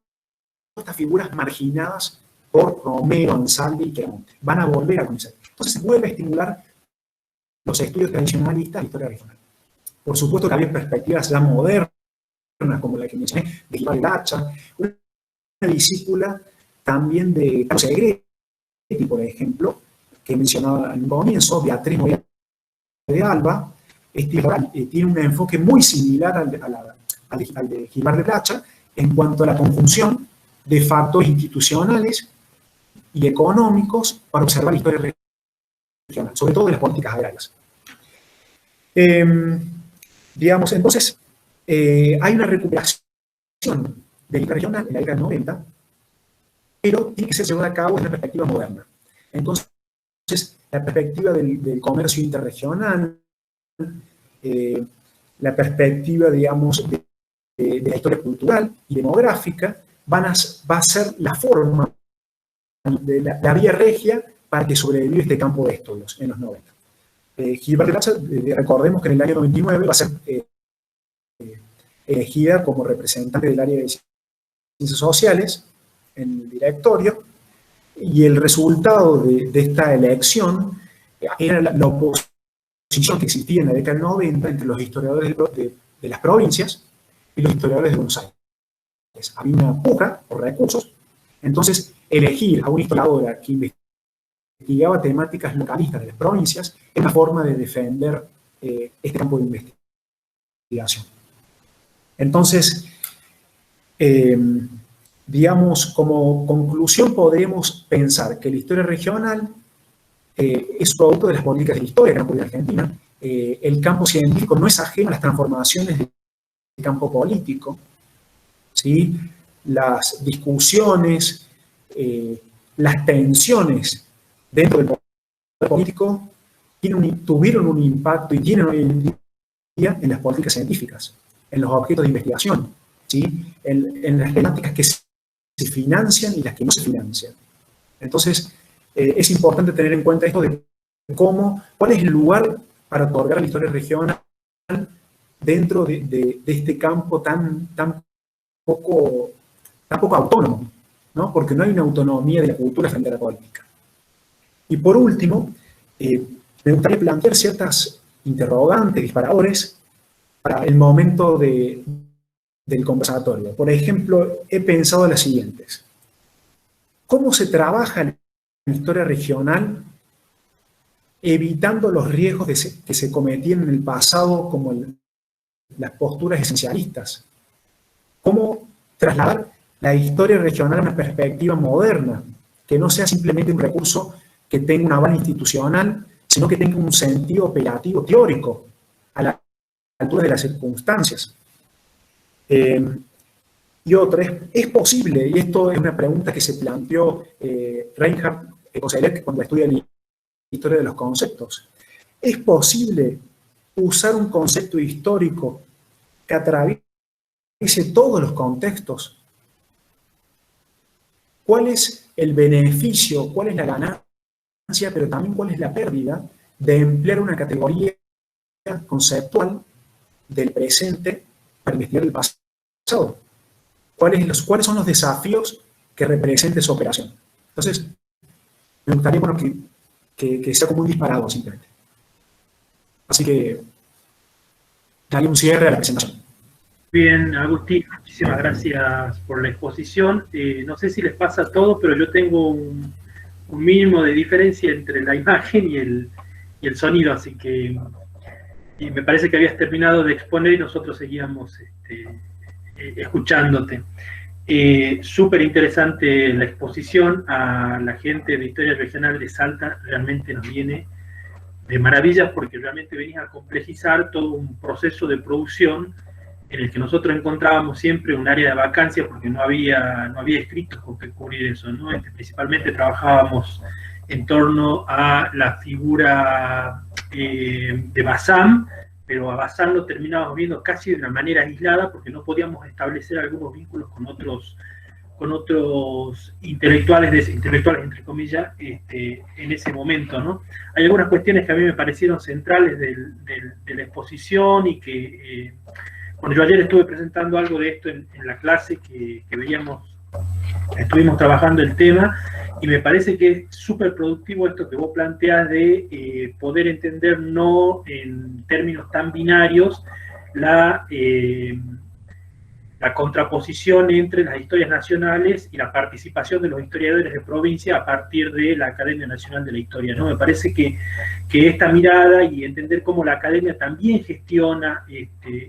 estas figuras marginadas por Romero, Ansaldi y Chiaramonte. Van a volver a CONICET. Entonces, se vuelve a estimular los estudios tradicionalistas de historia regional. Por supuesto que había perspectivas ya modernas, como la que mencioné, de Givar Lacha, una discípula también de Carlos Segretti, por ejemplo, que mencionaba en un comienzo, Beatriz Moya de Alba, tiene un enfoque muy similar al de Givar de Lacha en cuanto a la conjunción de factores institucionales y económicos para observar la historia regional, sobre todo de las políticas agrarias. Digamos, entonces, hay una recuperación de la historia regional en la década del 90, pero tiene que ser llevada a cabo desde una perspectiva moderna. Entonces, la perspectiva del comercio interregional, la perspectiva, digamos, de la historia cultural y demográfica, va a ser la forma de la vía regia para que sobreviva este campo de estudios en los 90. Givar de Lacha, recordemos que en el año 99 va a ser elegida como representante del área de ciencias sociales en el directorio, y el resultado de esta elección era la oposición que existía en la década del 90 entre los historiadores de las provincias y los historiadores de Buenos Aires. Había una puja por recursos, entonces elegir a una historiadora que investigaba temáticas localistas de las provincias es una forma de defender este campo de investigación. Entonces, digamos, como conclusión podemos pensar que la historia regional es producto de las políticas de la historia de la Argentina. El campo científico no es ajeno a las transformaciones del campo político, ¿sí? Las discusiones, las tensiones dentro del poder político tuvieron un impacto y tienen hoy en día en las políticas científicas, en los objetos de investigación, ¿sí? En las temáticas que se financian y las que no se financian. Entonces, es importante tener en cuenta esto de cuál es el lugar para otorgar la historia regional dentro de este campo tan poco autónomo, ¿no? Porque no hay una autonomía de la cultura frente a la política. Y por último, me gustaría plantear ciertas interrogantes, disparadores, para el momento del conversatorio. Por ejemplo, he pensado las siguientes. ¿Cómo se trabaja la historia regional evitando los riesgos que se cometían en el pasado, como las posturas esencialistas? ¿Cómo trasladar la historia regional a una perspectiva moderna, que no sea simplemente un recurso que tenga un aval institucional, sino que tenga un sentido operativo teórico a la altura de las circunstancias? Y otra, es posible, y esto es una pregunta que se planteó Reinhard Koselleck cuando estudia la historia de los conceptos. ¿Es posible usar un concepto histórico que atraviese todos los contextos? ¿Cuál es el beneficio, cuál es la ganancia, pero también cuál es la pérdida de emplear una categoría conceptual del presente para investigar el pasado? ¿Cuáles son los desafíos que representa esa operación? Entonces, me gustaría bueno, que sea como un disparado simplemente. Así que daría un cierre a la presentación. Bien, Agustín, muchísimas gracias por la exposición. No sé si les pasa a todos, pero yo tengo un mínimo de diferencia entre la imagen y el sonido, así que y me parece que habías terminado de exponer y nosotros seguíamos escuchándote. Súper interesante la exposición. A la gente de Historia Regional de Salta realmente nos viene de maravillas porque realmente venís a complejizar todo un proceso de producción en el que nosotros encontrábamos siempre un área de vacancia porque no había escritos con que cubrir eso, ¿no? Principalmente trabajábamos en torno a la figura de Bazán, pero a Bazán lo terminábamos viendo casi de una manera aislada porque no podíamos establecer algunos vínculos con otros intelectuales entre comillas, en ese momento, ¿no? Hay algunas cuestiones que a mí me parecieron centrales de la exposición y que, bueno, yo ayer estuve presentando algo de esto en la clase que estuvimos trabajando el tema, y me parece que es súper productivo esto que vos planteás de poder entender no en términos tan binarios la contraposición entre las historias nacionales y la participación de los historiadores de provincia a partir de la Academia Nacional de la Historia, ¿no? Me parece que esta mirada y entender cómo la academia también gestiona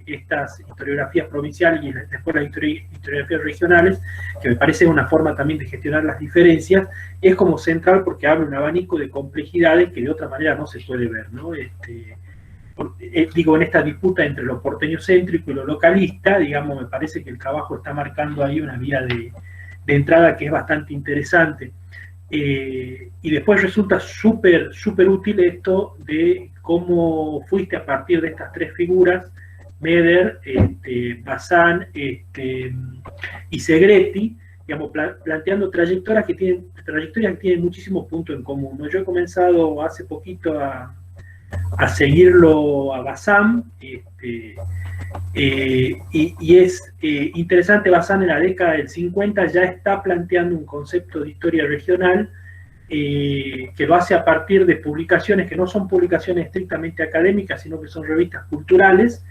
estas historiografías provinciales y después las historiografías regionales, que me parece una forma también de gestionar las diferencias, es como central porque abre un abanico de complejidades que de otra manera no se puede ver, ¿no? Digo, en esta disputa entre lo porteño céntrico y lo localista, digamos, me parece que el trabajo está marcando ahí una vía de entrada que es bastante interesante. Y después resulta súper útil esto de cómo fuiste a partir de estas tres figuras, Meder, Bazán y Segretti, digamos, planteando trayectorias que tienen muchísimos puntos en común, ¿no? Yo he comenzado hace poquito a seguirlo a Bazán, y es interesante. Bazán en la década del 50 ya está planteando un concepto de historia regional que lo hace a partir de publicaciones que no son publicaciones estrictamente académicas, sino que son revistas culturales,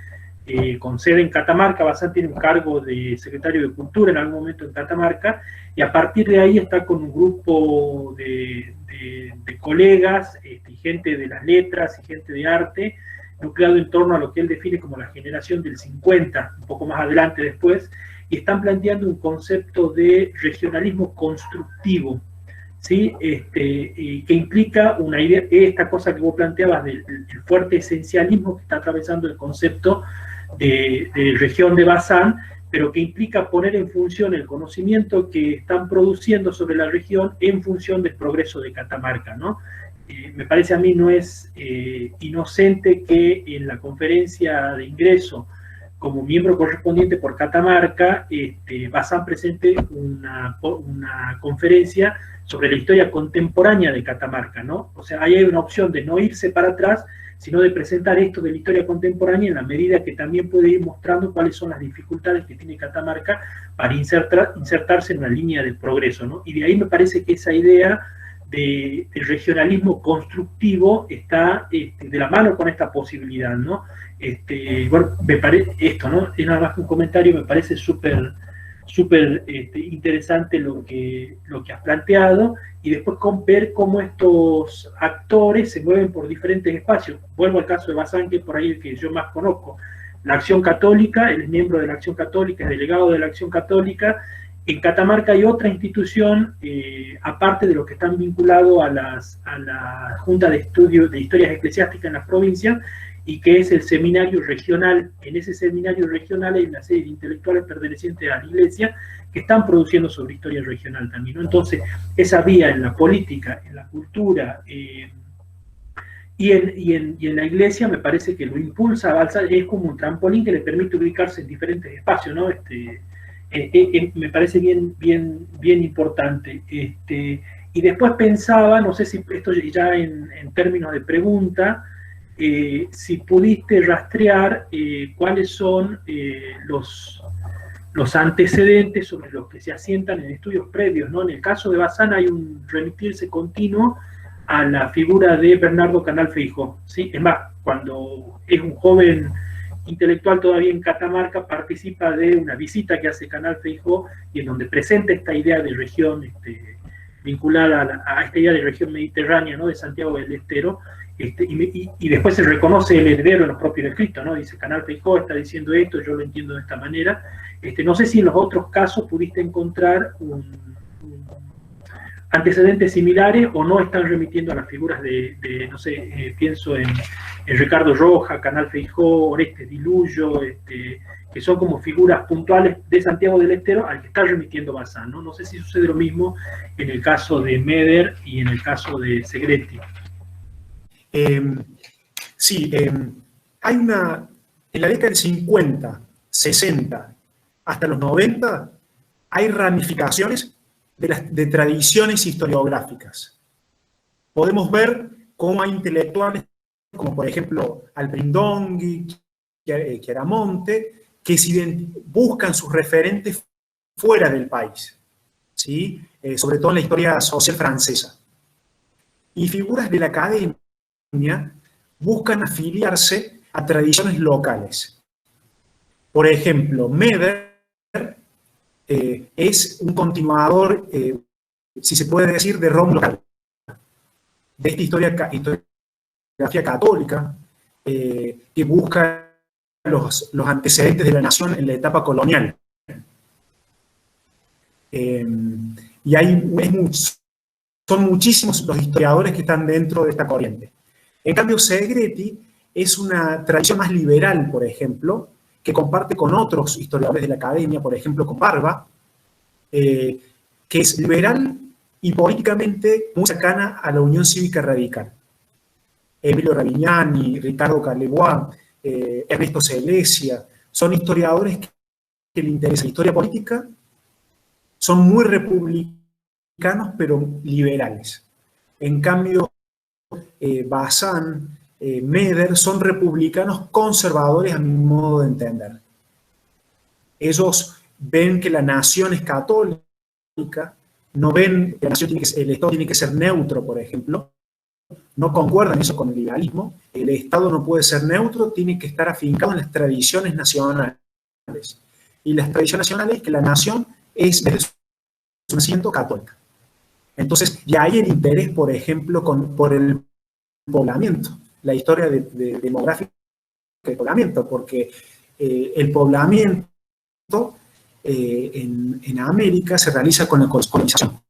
con sede en Catamarca. Bazán tiene un cargo de secretario de Cultura en algún momento en Catamarca, y a partir de ahí está con un grupo de colegas, y gente de las letras y gente de arte, nucleado en torno a lo que él define como la generación del 50, un poco más adelante después, y están planteando un concepto de regionalismo constructivo, ¿sí? Que implica una idea, esta cosa que vos planteabas del fuerte esencialismo que está atravesando el concepto de región de Bazán, pero que implica poner en función el conocimiento que están produciendo sobre la región en función del progreso de Catamarca, ¿no? Me parece a mí no es inocente que en la conferencia de ingreso, como miembro correspondiente por Catamarca, Bazán presente una conferencia sobre la historia contemporánea de Catamarca, ¿no? O sea, ahí hay una opción de no irse para atrás, sino de presentar esto de la historia contemporánea en la medida que también puede ir mostrando cuáles son las dificultades que tiene Catamarca para insertarse en una línea de progreso, ¿no? Y de ahí me parece que esa idea del regionalismo constructivo está de la mano con esta posibilidad, ¿no? Bueno, me parece esto, ¿no? Es nada más que un comentario, me parece súper interesante lo que has planteado, y después ver cómo estos actores se mueven por diferentes espacios. Vuelvo al caso de Bazán, que es por ahí el que yo más conozco. La Acción Católica, él es miembro de la Acción Católica, es delegado de la Acción Católica. En Catamarca hay otra institución, aparte de los que están vinculados a la Junta de Estudios de Historias Eclesiásticas en las provincias, y que es el seminario regional. En ese seminario regional hay una serie de intelectuales pertenecientes a la Iglesia que están produciendo sobre historia regional también, ¿no? Entonces, esa vía en la política, en la cultura, y en la Iglesia me parece que lo impulsa a avanzar, es como un trampolín que le permite ubicarse en diferentes espacios, ¿no? Me parece bien importante. Y después pensaba, no sé si esto ya en términos de pregunta, si pudiste rastrear cuáles son los antecedentes sobre los que se asientan en estudios previos, ¿no? En el caso de Bazán hay un remitirse continuo a la figura de Bernardo Canal Feijó, ¿sí? Es más, cuando es un joven intelectual todavía en Catamarca, participa de una visita que hace Canal Feijó y en donde presenta esta idea de región vinculada a esta idea de región mediterránea, ¿no? De Santiago del Estero, y después se reconoce el heredero en los propios escritos, ¿no? Dice, Canal Feijó está diciendo esto, yo lo entiendo de esta manera. No sé si en los otros casos pudiste encontrar antecedentes similares o no están remitiendo a las figuras no sé, pienso en Ricardo Roja, Canal Feijó, Orestes Diluyo, que son como figuras puntuales de Santiago del Estero al que está remitiendo Bazán, ¿no? No sé si sucede lo mismo en el caso de Meder y en el caso de Segretti. Sí, hay en la década del 50, 60, hasta los 90, hay ramificaciones de tradiciones historiográficas. Podemos ver cómo hay intelectuales, como por ejemplo Albrindongui, Chiaramonte, que buscan sus referentes fuera del país, ¿sí? Sobre todo en la historia social francesa. Y figuras de la academia buscan afiliarse a tradiciones locales. Por ejemplo, Meder es un continuador, si se puede decir, de Rómulo Gallo, de esta historiografía católica que busca los antecedentes de la nación en la etapa colonial. Y son muchísimos los historiadores que están dentro de esta corriente. En cambio, Segretti es una tradición más liberal, por ejemplo, que comparte con otros historiadores de la academia, por ejemplo, con Barba, que es liberal y políticamente muy cercana a la Unión Cívica Radical. Emilio Ravignani, Ricardo Calebois, Ernesto Celesia, son historiadores que le interesa la historia política, son muy republicanos, pero liberales. En cambio, Bazán, Meder son republicanos conservadores a mi modo de entender. Ellos ven que la nación es católica, no ven que el Estado tiene que ser neutro, por ejemplo, no concuerdan eso con el liberalismo. El Estado no puede ser neutro, tiene que estar afincado en las tradiciones nacionales. Y las tradiciones nacionales es que la nación es desde su nacimiento católica. Entonces, y hay el interés, por ejemplo, por el poblamiento, la historia demográfica del poblamiento, porque el poblamiento en América se realiza con la colonización.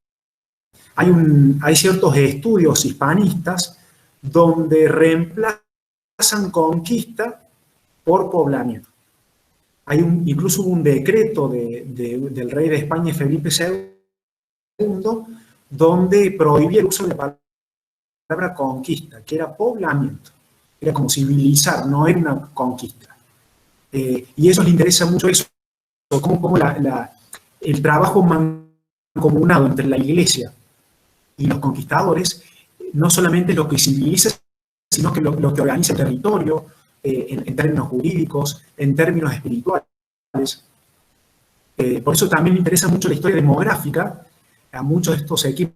Hay ciertos estudios hispanistas donde reemplazan conquista por poblamiento. Incluso hubo un decreto del rey de España, Felipe II, donde prohibía el uso de la palabra conquista, que era poblamiento. Era como civilizar, no era una conquista. Y eso les interesa mucho eso, cómo el trabajo mancomunado entre la Iglesia y los conquistadores no solamente lo que civiliza, sino que lo que organiza el territorio en términos jurídicos, en términos espirituales. Por eso también me interesa mucho la historia demográfica a muchos de estos equipos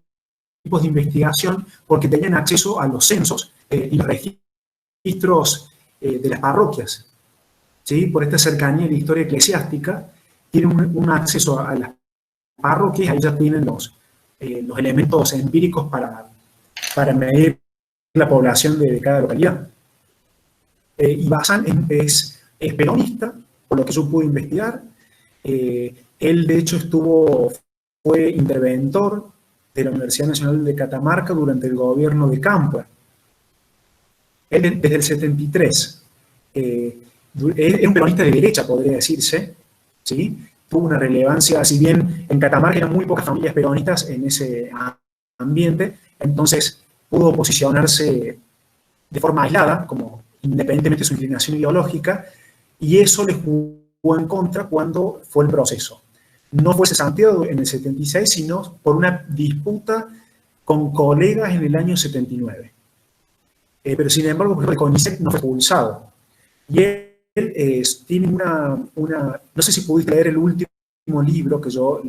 de investigación, porque tenían acceso a los censos y los registros de las parroquias. ¿Sí? Por esta cercanía de la historia eclesiástica, tienen un acceso a las parroquias, ahí ya tienen los elementos empíricos para medir la población de cada localidad. Y Bazán es peronista, por lo que yo pude investigar. Él, de hecho, fue interventor de la Universidad Nacional de Catamarca durante el gobierno de Campo. Él, desde el 73, era un peronista de derecha, podría decirse, ¿sí? Tuvo una relevancia, si bien en Catamarca eran muy pocas familias peronistas en ese ambiente, entonces pudo posicionarse de forma aislada, como independientemente de su inclinación ideológica, y eso le jugó en contra cuando fue el proceso. No fue cesanteado en el 76, sino por una disputa con colegas en el año 79. Pero sin embargo, por ejemplo, el CONICET no fue expulsado. Y él tiene no sé si pudiste leer el último libro, que yo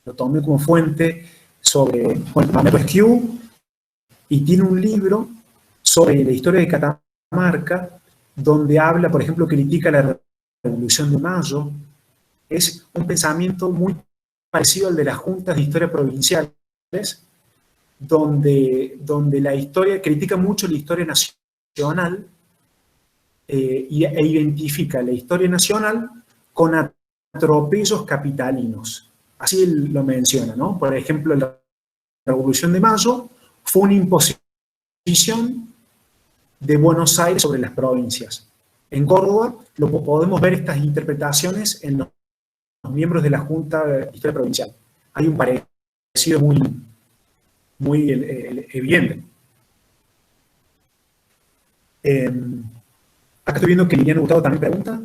lo tomé como fuente, sobre Manuel Esquiú, y tiene un libro sobre la historia de Catamarca, donde habla, por ejemplo, critica la Revolución de Mayo. Es un pensamiento muy parecido al de las juntas de historia provinciales, donde la historia critica mucho la historia nacional e identifica la historia nacional con atropellos capitalinos. Así él lo menciona, ¿no? Por ejemplo, la Revolución de Mayo fue una imposición de Buenos Aires sobre las provincias. En Córdoba podemos ver estas interpretaciones en los miembros de la Junta de Historia Provincial. Hay un parecido muy evidente. Acá estoy viendo que Liliana Gustavo también pregunta.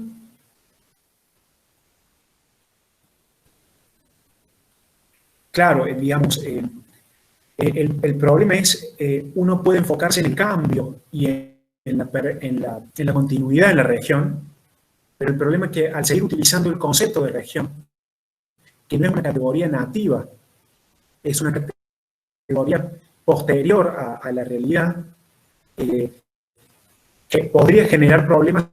Claro, digamos, el problema es, uno puede enfocarse en el cambio y en la continuidad en la región, pero el problema es que al seguir utilizando el concepto de región, que no es una categoría nativa, es una categoría posterior a la realidad, que podría generar problemas.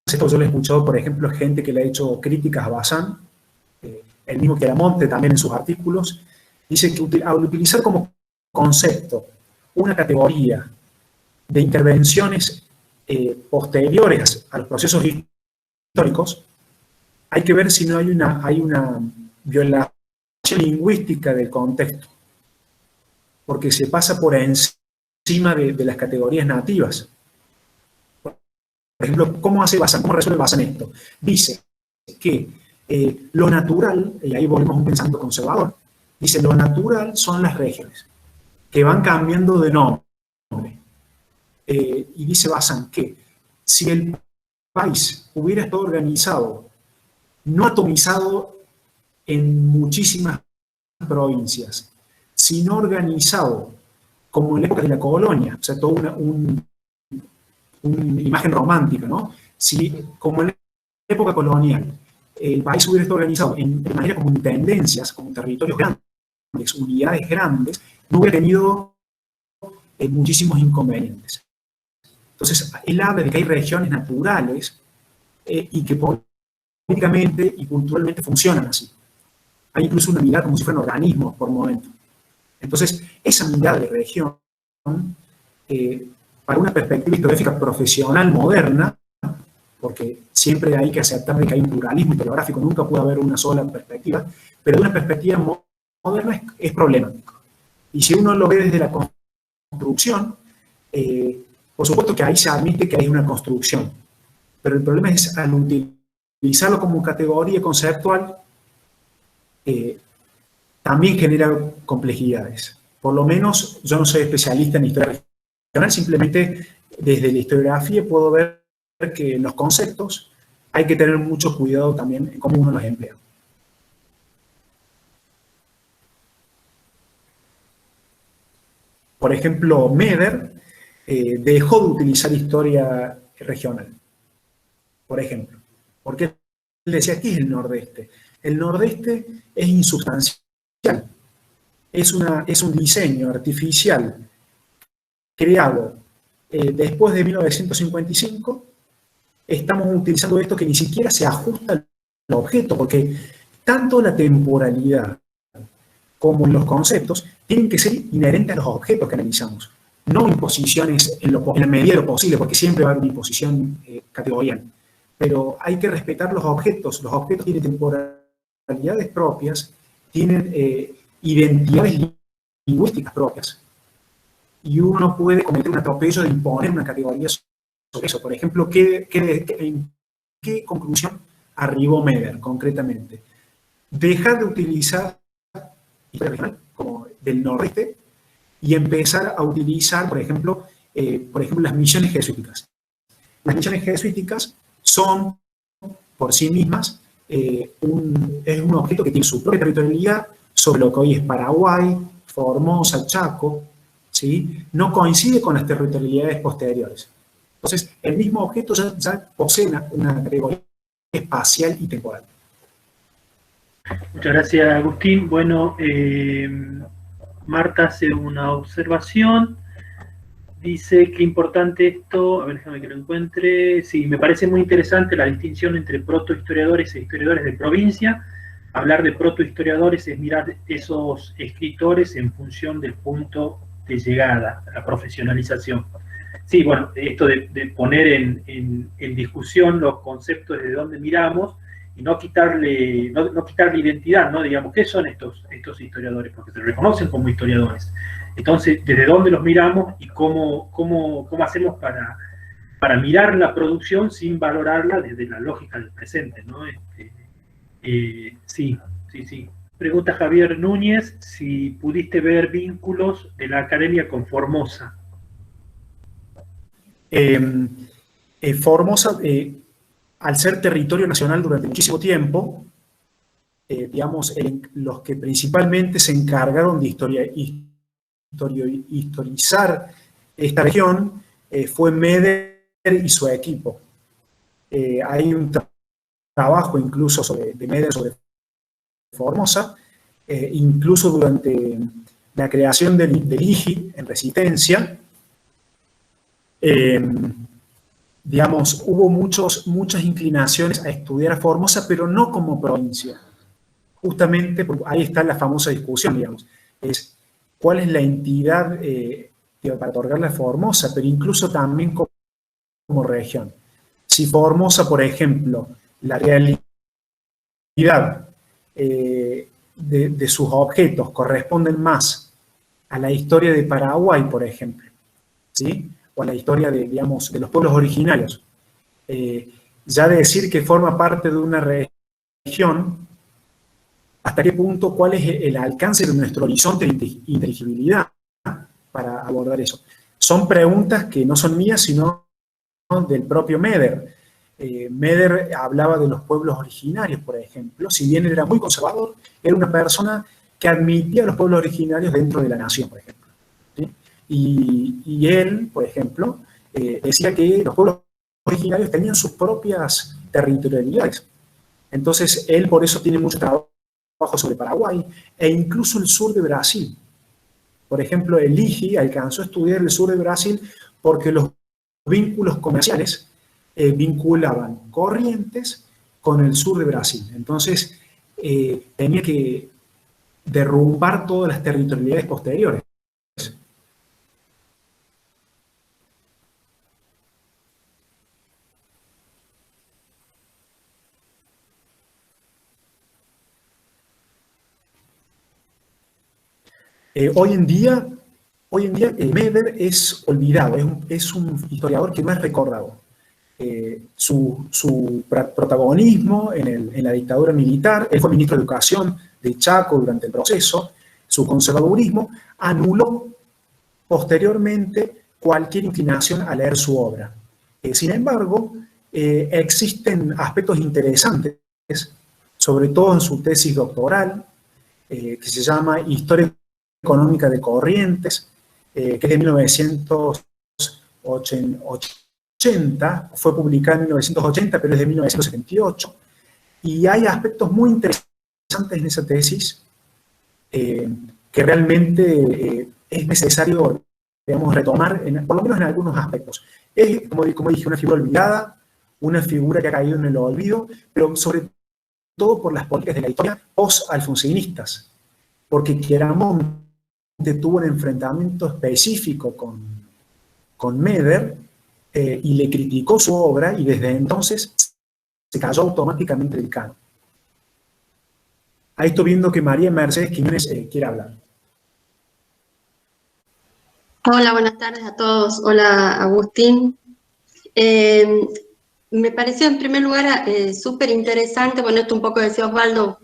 Esto yo lo he escuchado, por ejemplo, gente que le ha hecho críticas a Bazán, el mismo Chiaramonte también en sus artículos, dice que al utilizar como concepto una categoría de intervenciones posteriores a los procesos históricos, hay que ver si no hay una violación lingüística del contexto, porque se pasa por encima de las categorías nativas. Por ejemplo, ¿cómo hace Bazán? ¿Cómo resuelve Bazán esto? Dice que lo natural, y ahí volvemos a un pensamiento conservador, dice lo natural son las regiones, que van cambiando de nombre. Y dice Bazán que si el país hubiera estado organizado, no atomizado en muchísimas provincias, sino organizado como en la época de la colonia, o sea, toda una imagen romántica, ¿no? Si, como en la época colonial, el país hubiera estado organizado de manera como intendencias, como territorios grandes, unidades grandes, no hubiera tenido muchísimos inconvenientes. Entonces, él habla de que hay regiones naturales y que políticamente y culturalmente funcionan así. Hay incluso una mirada como si fueran organismos por momento. Entonces, esa mirada de región, para una perspectiva historiográfica profesional moderna, porque siempre hay que aceptar de que hay un pluralismo historiográfico, nunca puede haber una sola perspectiva, pero de una perspectiva moderna es problemático. Y si uno lo ve desde la construcción, por supuesto que ahí se admite que hay una construcción, pero el problema es al utilizarlo como categoría conceptual, también genera complejidades. Por lo menos yo no soy especialista en historia regional, simplemente desde la historiografía puedo ver que los conceptos hay que tener mucho cuidado también en cómo uno los emplea. Por ejemplo, Meder dejó de utilizar historia regional, por ejemplo, porque él decía, ¿qué es el Nordeste? El Nordeste es insubstancial, es un diseño artificial creado después de 1955. Estamos utilizando esto que ni siquiera se ajusta al objeto, porque tanto la temporalidad como los conceptos tienen que ser inherentes a los objetos que analizamos, no imposiciones en la medida de lo posible, porque siempre va a haber una imposición categorial. Pero hay que respetar los objetos tienen temporalidades propias, tienen identidades lingüísticas propias, y uno no puede cometer un atropello de imponer una categoría sobre eso. Por ejemplo, ¿en qué conclusión arribó Meder concretamente? Dejar de utilizar historia regional como del nordeste y empezar a utilizar, por ejemplo, las misiones jesuíticas. Las misiones jesuíticas son, por sí mismas, es un objeto que tiene su propia territorialidad sobre lo que hoy es Paraguay, Formosa, Chaco, ¿sí? No coincide con las territorialidades posteriores. Entonces, el mismo objeto ya posee una categoría espacial y temporal. Muchas gracias, Agustín. Bueno, Marta hace una observación. Dice que importante esto, a ver, déjame que lo encuentre. Sí, me parece muy interesante la distinción entre protohistoriadores e historiadores de provincia. Hablar de protohistoriadores es mirar esos escritores en función del punto de llegada, la profesionalización. Sí, bueno, esto de poner en discusión los conceptos de dónde miramos y no quitarle identidad, ¿no? Digamos, ¿qué son estos historiadores? Porque se reconocen como historiadores. Entonces, ¿desde dónde los miramos y cómo hacemos para mirar la producción sin valorarla desde la lógica del presente, ¿no? Sí. Pregunta Javier Núñez si pudiste ver vínculos de la academia con Formosa. Formosa, al ser territorio nacional durante muchísimo tiempo, digamos, los que principalmente se encargaron de historizar esta región fue Meder y su equipo. Hay un trabajo incluso de Meder sobre Formosa, incluso durante la creación del IGI en Resistencia, digamos, hubo muchas inclinaciones a estudiar a Formosa, pero no como provincia. Justamente, ahí está la famosa discusión, digamos, es cuál es la entidad para otorgarle a Formosa, pero incluso también como región. Si Formosa, por ejemplo, la realidad de sus objetos corresponden más a la historia de Paraguay, por ejemplo, ¿sí? O a la historia de los pueblos originarios. Ya de decir que forma parte de una región, ¿hasta qué punto, cuál es el alcance de nuestro horizonte de inteligibilidad para abordar eso? Son preguntas que no son mías, sino del propio Meder. Meder hablaba de los pueblos originarios, por ejemplo. Si bien él era muy conservador, era una persona que admitía a los pueblos originarios dentro de la nación, por ejemplo, ¿sí? Y él, por ejemplo, decía que los pueblos originarios tenían sus propias territorialidades. Entonces, él por eso tiene mucho trabajo sobre Paraguay e incluso el sur de Brasil. Por ejemplo, el IGI alcanzó a estudiar el sur de Brasil porque los vínculos comerciales vinculaban Corrientes con el sur de Brasil. Entonces, tenía que derrumbar todas las territorialidades posteriores. Hoy en día Meder es olvidado, es un historiador que no es recordado. Su protagonismo en la dictadura militar, él fue ministro de Educación de Chaco durante el proceso, su conservadurismo anuló posteriormente cualquier inclinación a leer su obra. Sin embargo, existen aspectos interesantes, sobre todo en su tesis doctoral, que se llama Historia Económica de Corrientes, que es de 1980, fue publicada en 1980, pero es de 1978, y hay aspectos muy interesantes en esa tesis que realmente es necesario, digamos, retomar, por lo menos en algunos aspectos. Es, como dije, una figura olvidada, una figura que ha caído en el olvido, pero sobre todo por las políticas de la historia post-alfonsinistas, porque Quiramón tuvo un enfrentamiento específico con Meder y le criticó su obra y desde entonces se cayó automáticamente del canon. Ahí estoy viendo que María Mercedes Quiñones quiere hablar. Hola, buenas tardes a todos. Hola, Agustín. Me pareció en primer lugar súper interesante, bueno, esto un poco decía Osvaldo,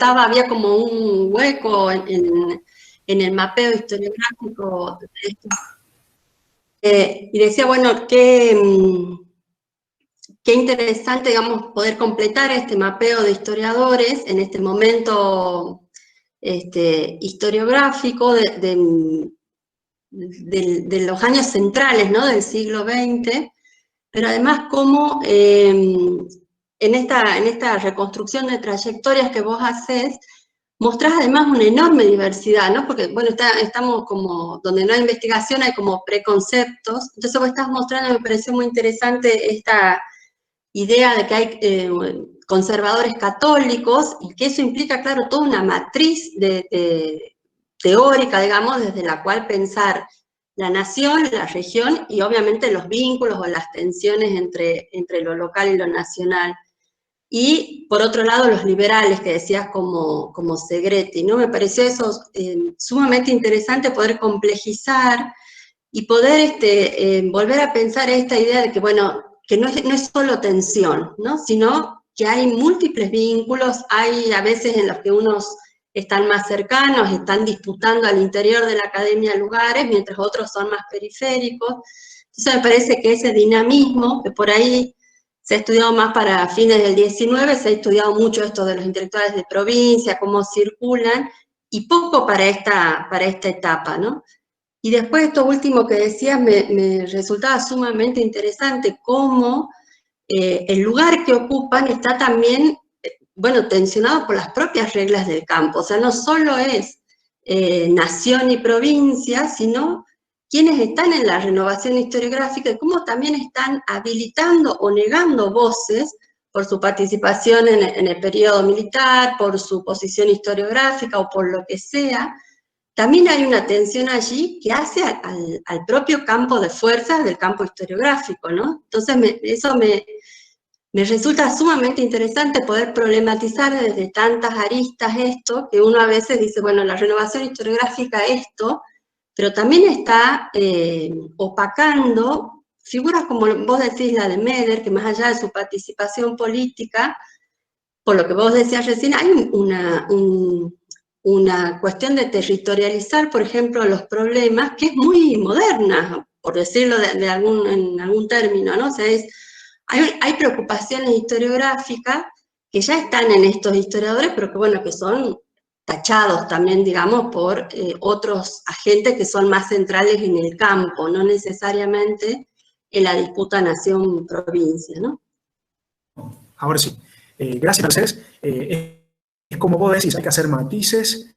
había como un hueco en el mapeo historiográfico de esto. Y decía, bueno, qué interesante, digamos, poder completar este mapeo de historiadores en este momento historiográfico de los años centrales, ¿no?, del siglo XX, pero además cómo en esta reconstrucción de trayectorias que vos hacés, mostrás además una enorme diversidad, ¿no? Porque, bueno, estamos como, donde no hay investigación hay como preconceptos, entonces vos estás mostrando, me pareció muy interesante esta idea de que hay conservadores católicos, y que eso implica, claro, toda una matriz teórica, digamos, desde la cual pensar la nación, la región, y obviamente los vínculos o las tensiones entre lo local y lo nacional. Y, por otro lado, los liberales, que decías como Segretti, ¿no? Me pareció eso sumamente interesante, poder complejizar y poder volver a pensar esta idea de que, bueno, que no es solo tensión, ¿no?, sino que hay múltiples vínculos, hay a veces en los que unos están más cercanos, están disputando al interior de la academia lugares, mientras otros son más periféricos. Entonces me parece que ese dinamismo, que por ahí se ha estudiado más para fines del 19, se ha estudiado mucho esto de los intelectuales de provincia, cómo circulan, y poco para esta etapa, ¿no? Y después esto último que decías me resultaba sumamente interesante, cómo el lugar que ocupan está también, bueno, tensionado por las propias reglas del campo. O sea, no solo es nación y provincia, sino quienes están en la renovación historiográfica y cómo también están habilitando o negando voces por su participación en el periodo militar, por su posición historiográfica o por lo que sea. También hay una tensión allí que hace al propio campo de fuerzas del campo historiográfico, ¿no? Entonces eso me resulta sumamente interesante poder problematizar desde tantas aristas esto, que uno a veces dice, bueno, la renovación historiográfica esto, pero también está opacando figuras como vos decís, la de Meder, que más allá de su participación política, por lo que vos decías recién, hay una cuestión de territorializar, por ejemplo, los problemas, que es muy moderna, por decirlo en algún término, ¿no? O sea, hay preocupaciones historiográficas que ya están en estos historiadores, pero que, bueno, que son tachados también, digamos, por otros agentes que son más centrales en el campo, no necesariamente en la disputa nación-provincia, ¿no? Ahora sí. Gracias, Mercedes. Es como vos decís, hay que hacer matices,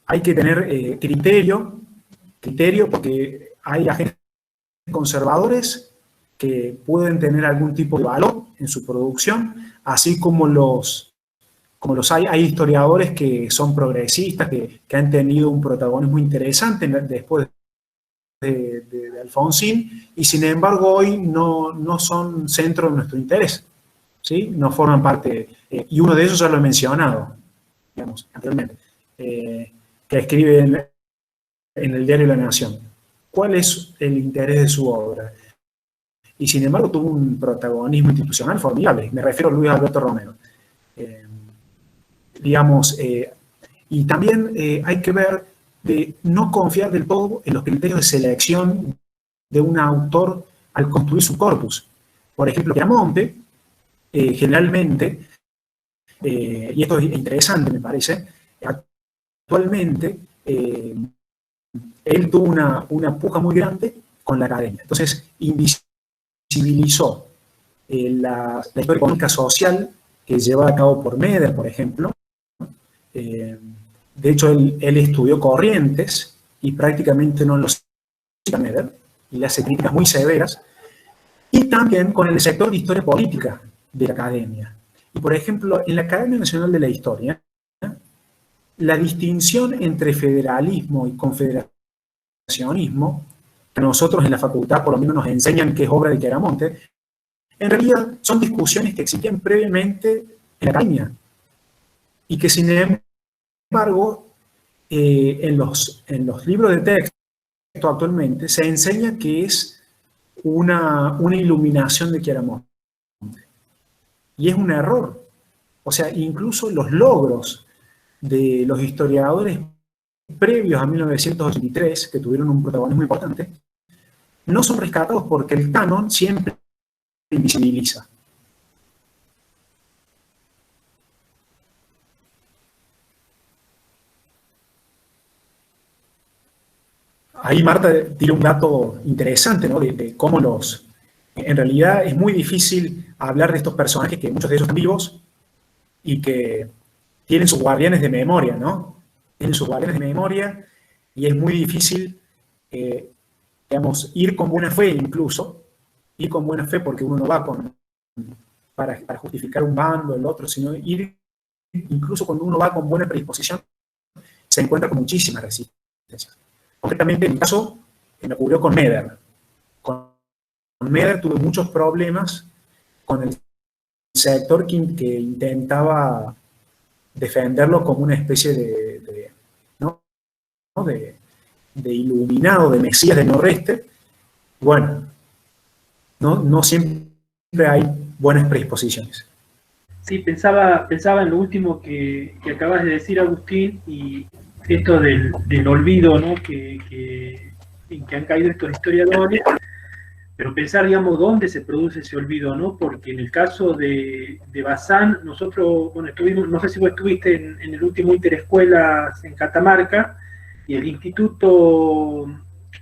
hay que tener criterio, porque hay agentes conservadores que pueden tener algún tipo de valor en su producción, así como los hay historiadores que son progresistas, que han tenido un protagonismo interesante después de Alfonsín, y sin embargo hoy no son centro de nuestro interés, ¿sí? No forman parte, y uno de ellos ya lo he mencionado, digamos, anteriormente, que escribe en el diario La Nación. ¿Cuál es el interés de su obra? Y sin embargo tuvo un protagonismo institucional formidable. Me refiero a Luis Alberto Romero. Y también hay que ver de no confiar del todo en los criterios de selección de un autor al construir su corpus. Por ejemplo, Piamonte, generalmente, y esto es interesante me parece, actualmente él tuvo una puja muy grande con la academia. Entonces, invisibilizó la historia económica social que lleva a cabo por Meder, por ejemplo. De hecho, él estudió Corrientes y prácticamente no lo cita Meder, y le hace críticas muy severas. Y también con el sector de historia política de la academia. Y, por ejemplo, en la Academia Nacional de la Historia, la distinción entre federalismo y confederacionismo, que nosotros en la facultad por lo menos nos enseñan que es obra de Chiaramonte, en realidad son discusiones que existían previamente en la academia y que sin embargo en los libros de texto actualmente se enseña que es una iluminación de Chiaramonte. Y es un error. O sea, incluso los logros de los historiadores previos a 1983, que tuvieron un protagonismo importante, no son rescatados porque el canon siempre invisibiliza. Ahí Marta tira un dato interesante, ¿no? De cómo en realidad es muy difícil hablar de estos personajes, que muchos de ellos están vivos y que tienen sus guardianes de memoria, ¿no? Tienen sus guardianes de memoria y es muy difícil, digamos, ir con buena fe incluso, ir con buena fe porque uno no va para justificar un bando o el otro, sino ir, incluso cuando uno va con buena predisposición, se encuentra con muchísimas resistencias. Concretamente, en mi caso, me ocurrió con Meder. Con Meder tuve muchos problemas con el sector que intentaba defenderlo como una especie de iluminado, de mesías del noroeste. Bueno, no siempre hay buenas predisposiciones. Sí, pensaba en lo último que acabas de decir, Agustín, y esto del olvido, ¿no? en que han caído estos historiadores, pero pensar, digamos, dónde se produce ese olvido, ¿no? Porque en el caso de Bazán, nosotros, bueno, estuvimos, no sé si vos estuviste en el último Interescuelas en Catamarca, y el instituto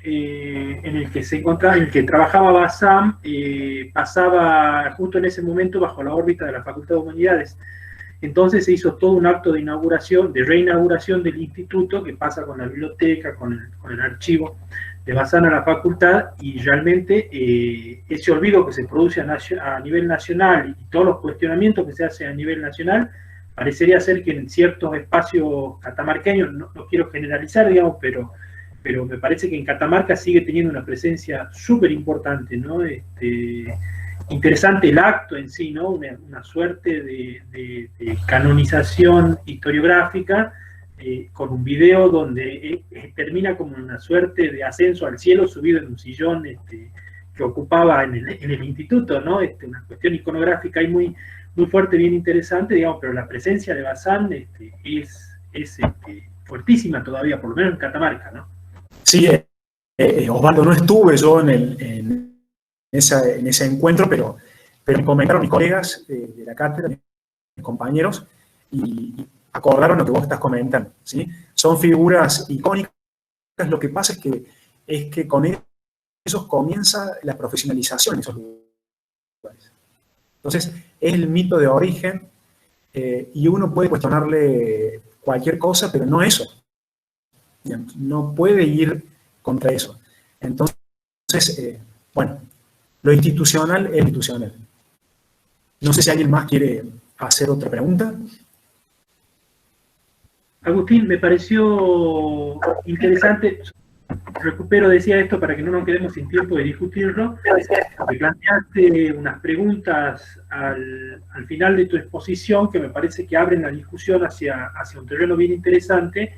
en el que se encontraba, en el que trabajaba Bazán, pasaba justo en ese momento bajo la órbita de la Facultad de Humanidades. Entonces se hizo todo un acto de inauguración, de reinauguración del instituto, que pasa con la biblioteca, con el archivo de Bazán a la facultad, y realmente ese olvido que se produce a nivel nacional y todos los cuestionamientos que se hacen a nivel nacional, parecería ser que en ciertos espacios catamarqueños, no quiero generalizar, digamos, pero me parece que en Catamarca sigue teniendo una presencia súper importante, ¿no? Interesante el acto en sí, ¿no? Una suerte de canonización historiográfica, con un video donde termina como una suerte de ascenso al cielo subido en un sillón que ocupaba en el instituto, ¿no? Una cuestión iconográfica ahí muy, muy fuerte, bien interesante, digamos, pero la presencia de Bazán es fuertísima todavía, por lo menos en Catamarca, ¿no? Sí, Osvaldo, no estuve yo en ese encuentro, pero me comentaron mis colegas de la cátedra, mis compañeros, y acordaron lo que vos estás comentando, ¿sí? Son figuras icónicas. Lo que pasa es que con ellos comienza la profesionalización en esos lugares. Entonces, es el mito de origen, y uno puede cuestionarle cualquier cosa, pero no eso. No puede ir contra eso. Entonces, bueno, lo institucional es institucional. No sé si alguien más quiere hacer otra pregunta. Agustín, me pareció interesante, decía esto para que no nos quedemos sin tiempo de discutirlo, me planteaste unas preguntas al final de tu exposición que me parece que abren la discusión hacia un terreno bien interesante,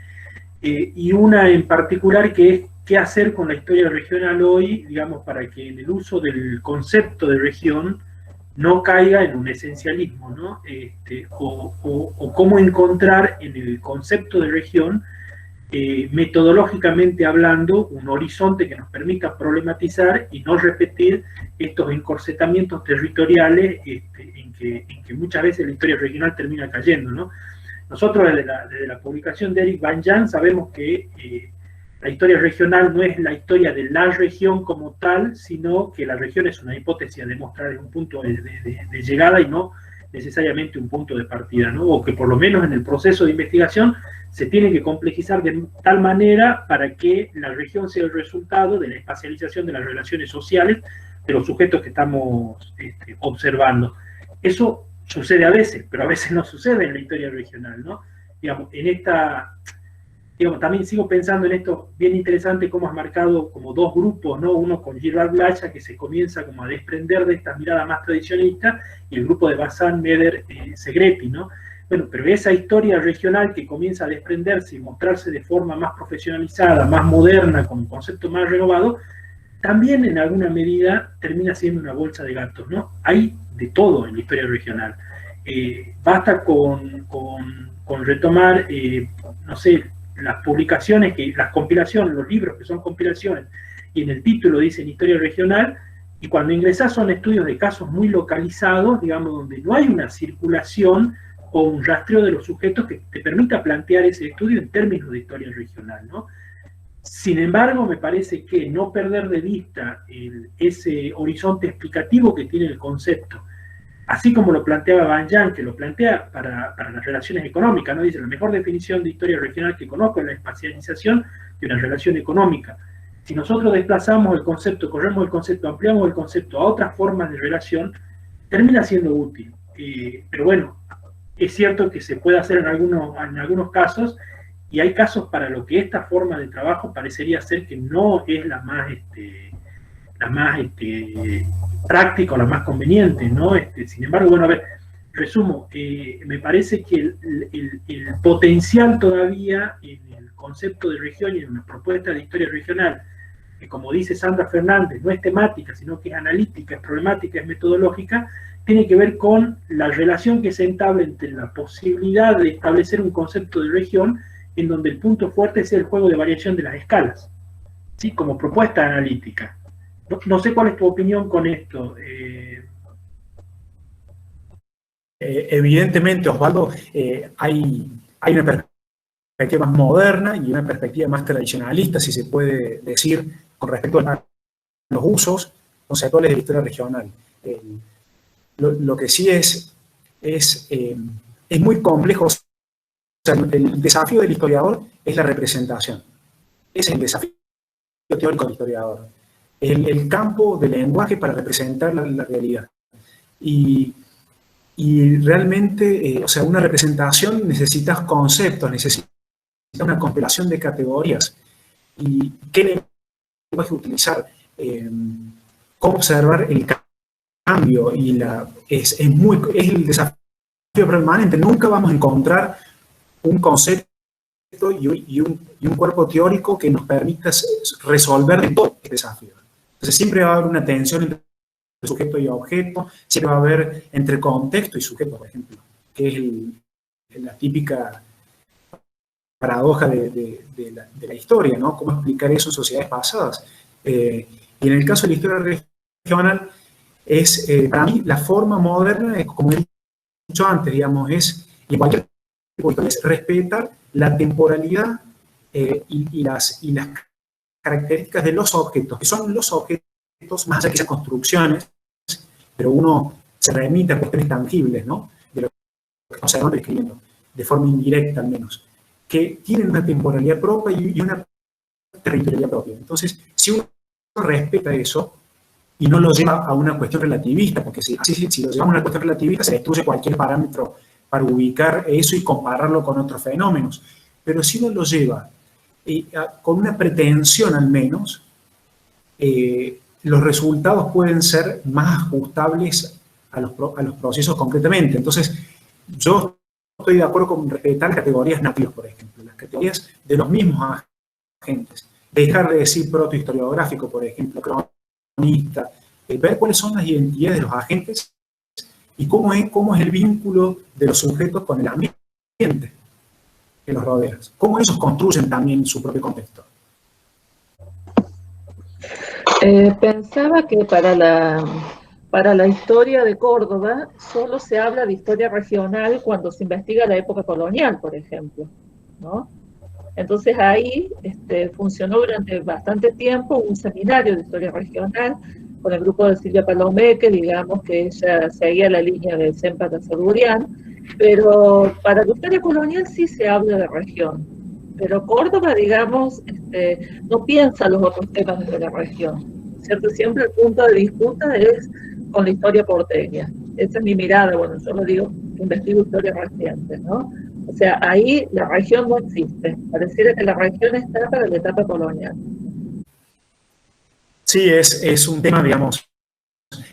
y una en particular que es qué hacer con la historia regional hoy, digamos, para que en el uso del concepto de región no caiga en un esencialismo, ¿no? O cómo encontrar en el concepto de región, metodológicamente hablando, un horizonte que nos permita problematizar y no repetir estos encorsetamientos territoriales en que muchas veces la historia regional termina cayendo, ¿no? Nosotros desde la publicación de Eric Van Jan sabemos que la historia regional no es la historia de la región como tal, sino que la región es una hipótesis a demostrar, es un punto de llegada y no necesariamente un punto de partida, ¿no? O que por lo menos en el proceso de investigación se tiene que complejizar de tal manera para que la región sea el resultado de la espacialización de las relaciones sociales de los sujetos que estamos observando. Eso sucede a veces, pero a veces no sucede en la historia regional, ¿no? Digamos, también sigo pensando en esto bien interesante, cómo has marcado como dos grupos, ¿no? Uno con Girard Blacha, que se comienza como a desprender de esta mirada más tradicionalista, y el grupo de Bazán, Meder, Segretti, ¿no? Bueno, pero esa historia regional que comienza a desprenderse y mostrarse de forma más profesionalizada, más moderna, con un concepto más renovado, también en alguna medida termina siendo una bolsa de gatos, ¿no? Hay de todo en la historia regional. Basta con retomar, no sé, las publicaciones, las compilaciones, los libros que son compilaciones, y en el título dicen historia regional, y cuando ingresas son estudios de casos muy localizados, digamos, donde no hay una circulación o un rastreo de los sujetos que te permita plantear ese estudio en términos de historia regional, ¿no? Sin embargo, me parece que no perder de vista ese horizonte explicativo que tiene el concepto, así como lo planteaba Van Jan, que lo plantea para las relaciones económicas, ¿no? Dice, la mejor definición de historia regional que conozco es la espacialización de una relación económica. Si nosotros desplazamos el concepto, corremos el concepto, ampliamos el concepto a otras formas de relación, termina siendo útil. Pero bueno, es cierto que se puede hacer en algunos casos, y hay casos para lo que esta forma de trabajo parecería ser que no es la más práctica o la más conveniente, ¿no? Sin embargo, bueno, a ver, resumo, me parece que el potencial todavía en el concepto de región y en una propuesta de historia regional, que como dice Sandra Fernández, no es temática, sino que es analítica, es problemática, es metodológica, tiene que ver con la relación que se entabla entre la posibilidad de establecer un concepto de región en donde el punto fuerte es el juego de variación de las escalas, ¿sí? Como propuesta analítica. No sé cuál es tu opinión con esto. Evidentemente, Osvaldo, hay una perspectiva más moderna y una perspectiva más tradicionalista, si se puede decir, con respecto a los usos conceptuales de la historia regional. Lo que sí es muy complejo. O sea, el desafío del historiador es la representación. Ese es el desafío teórico del historiador. El campo del lenguaje para representar la realidad. Y realmente, o sea, una representación necesita conceptos, necesita una constelación de categorías. ¿Y qué lenguaje utilizar? ¿Cómo observar el cambio? Y es el desafío permanente. Nunca vamos a encontrar un concepto y un cuerpo teórico que nos permita resolver todo este desafío. Entonces siempre va a haber una tensión entre sujeto y objeto, siempre va a haber entre contexto y sujeto, por ejemplo, que es la típica paradoja de la historia, ¿no? ¿Cómo explicar eso en sociedades pasadas? Y en el caso de la historia regional, para mí la forma moderna, es, como he dicho antes, digamos, es igual es respetar la temporalidad y las características de los objetos, que son los objetos, más allá de que sean construcciones, pero uno se remite a cuestiones tangibles, ¿no? De lo que nos estamos describiendo, de forma indirecta al menos, que tienen una temporalidad propia y una territorialidad propia. Entonces, si uno respeta eso y no lo lleva a una cuestión relativista, porque si lo llevamos a una cuestión relativista, se destruye cualquier parámetro para ubicar eso y compararlo con otros fenómenos. Pero si uno lo lleva con una pretensión al menos, los resultados pueden ser más ajustables a los procesos concretamente. Entonces, yo estoy de acuerdo con respetar categorías nativas, por ejemplo, las categorías de los mismos agentes. Dejar de decir protohistoriográfico, por ejemplo, cronista, ver cuáles son las identidades de los agentes y cómo es el vínculo de los sujetos con el ambiente que los rodea. Cómo ellos construyen también su propio contexto. Pensaba que para la historia de Córdoba solo se habla de historia regional cuando se investiga la época colonial, por ejemplo, ¿no? Entonces ahí funcionó durante bastante tiempo un seminario de historia regional con el grupo de Silvia Palomeque, digamos que ella seguía la línea de Sempa Tazarurian, pero para la historia colonial sí se habla de región. Pero Córdoba, digamos, no piensa los otros temas de la región, ¿cierto? Siempre el punto de disputa es con la historia porteña. Esa es mi mirada, bueno, yo lo digo, investigo historia reciente, ¿no? O sea, ahí la región no existe. Pareciera que la región está para la etapa colonial. Sí, es un tema, digamos,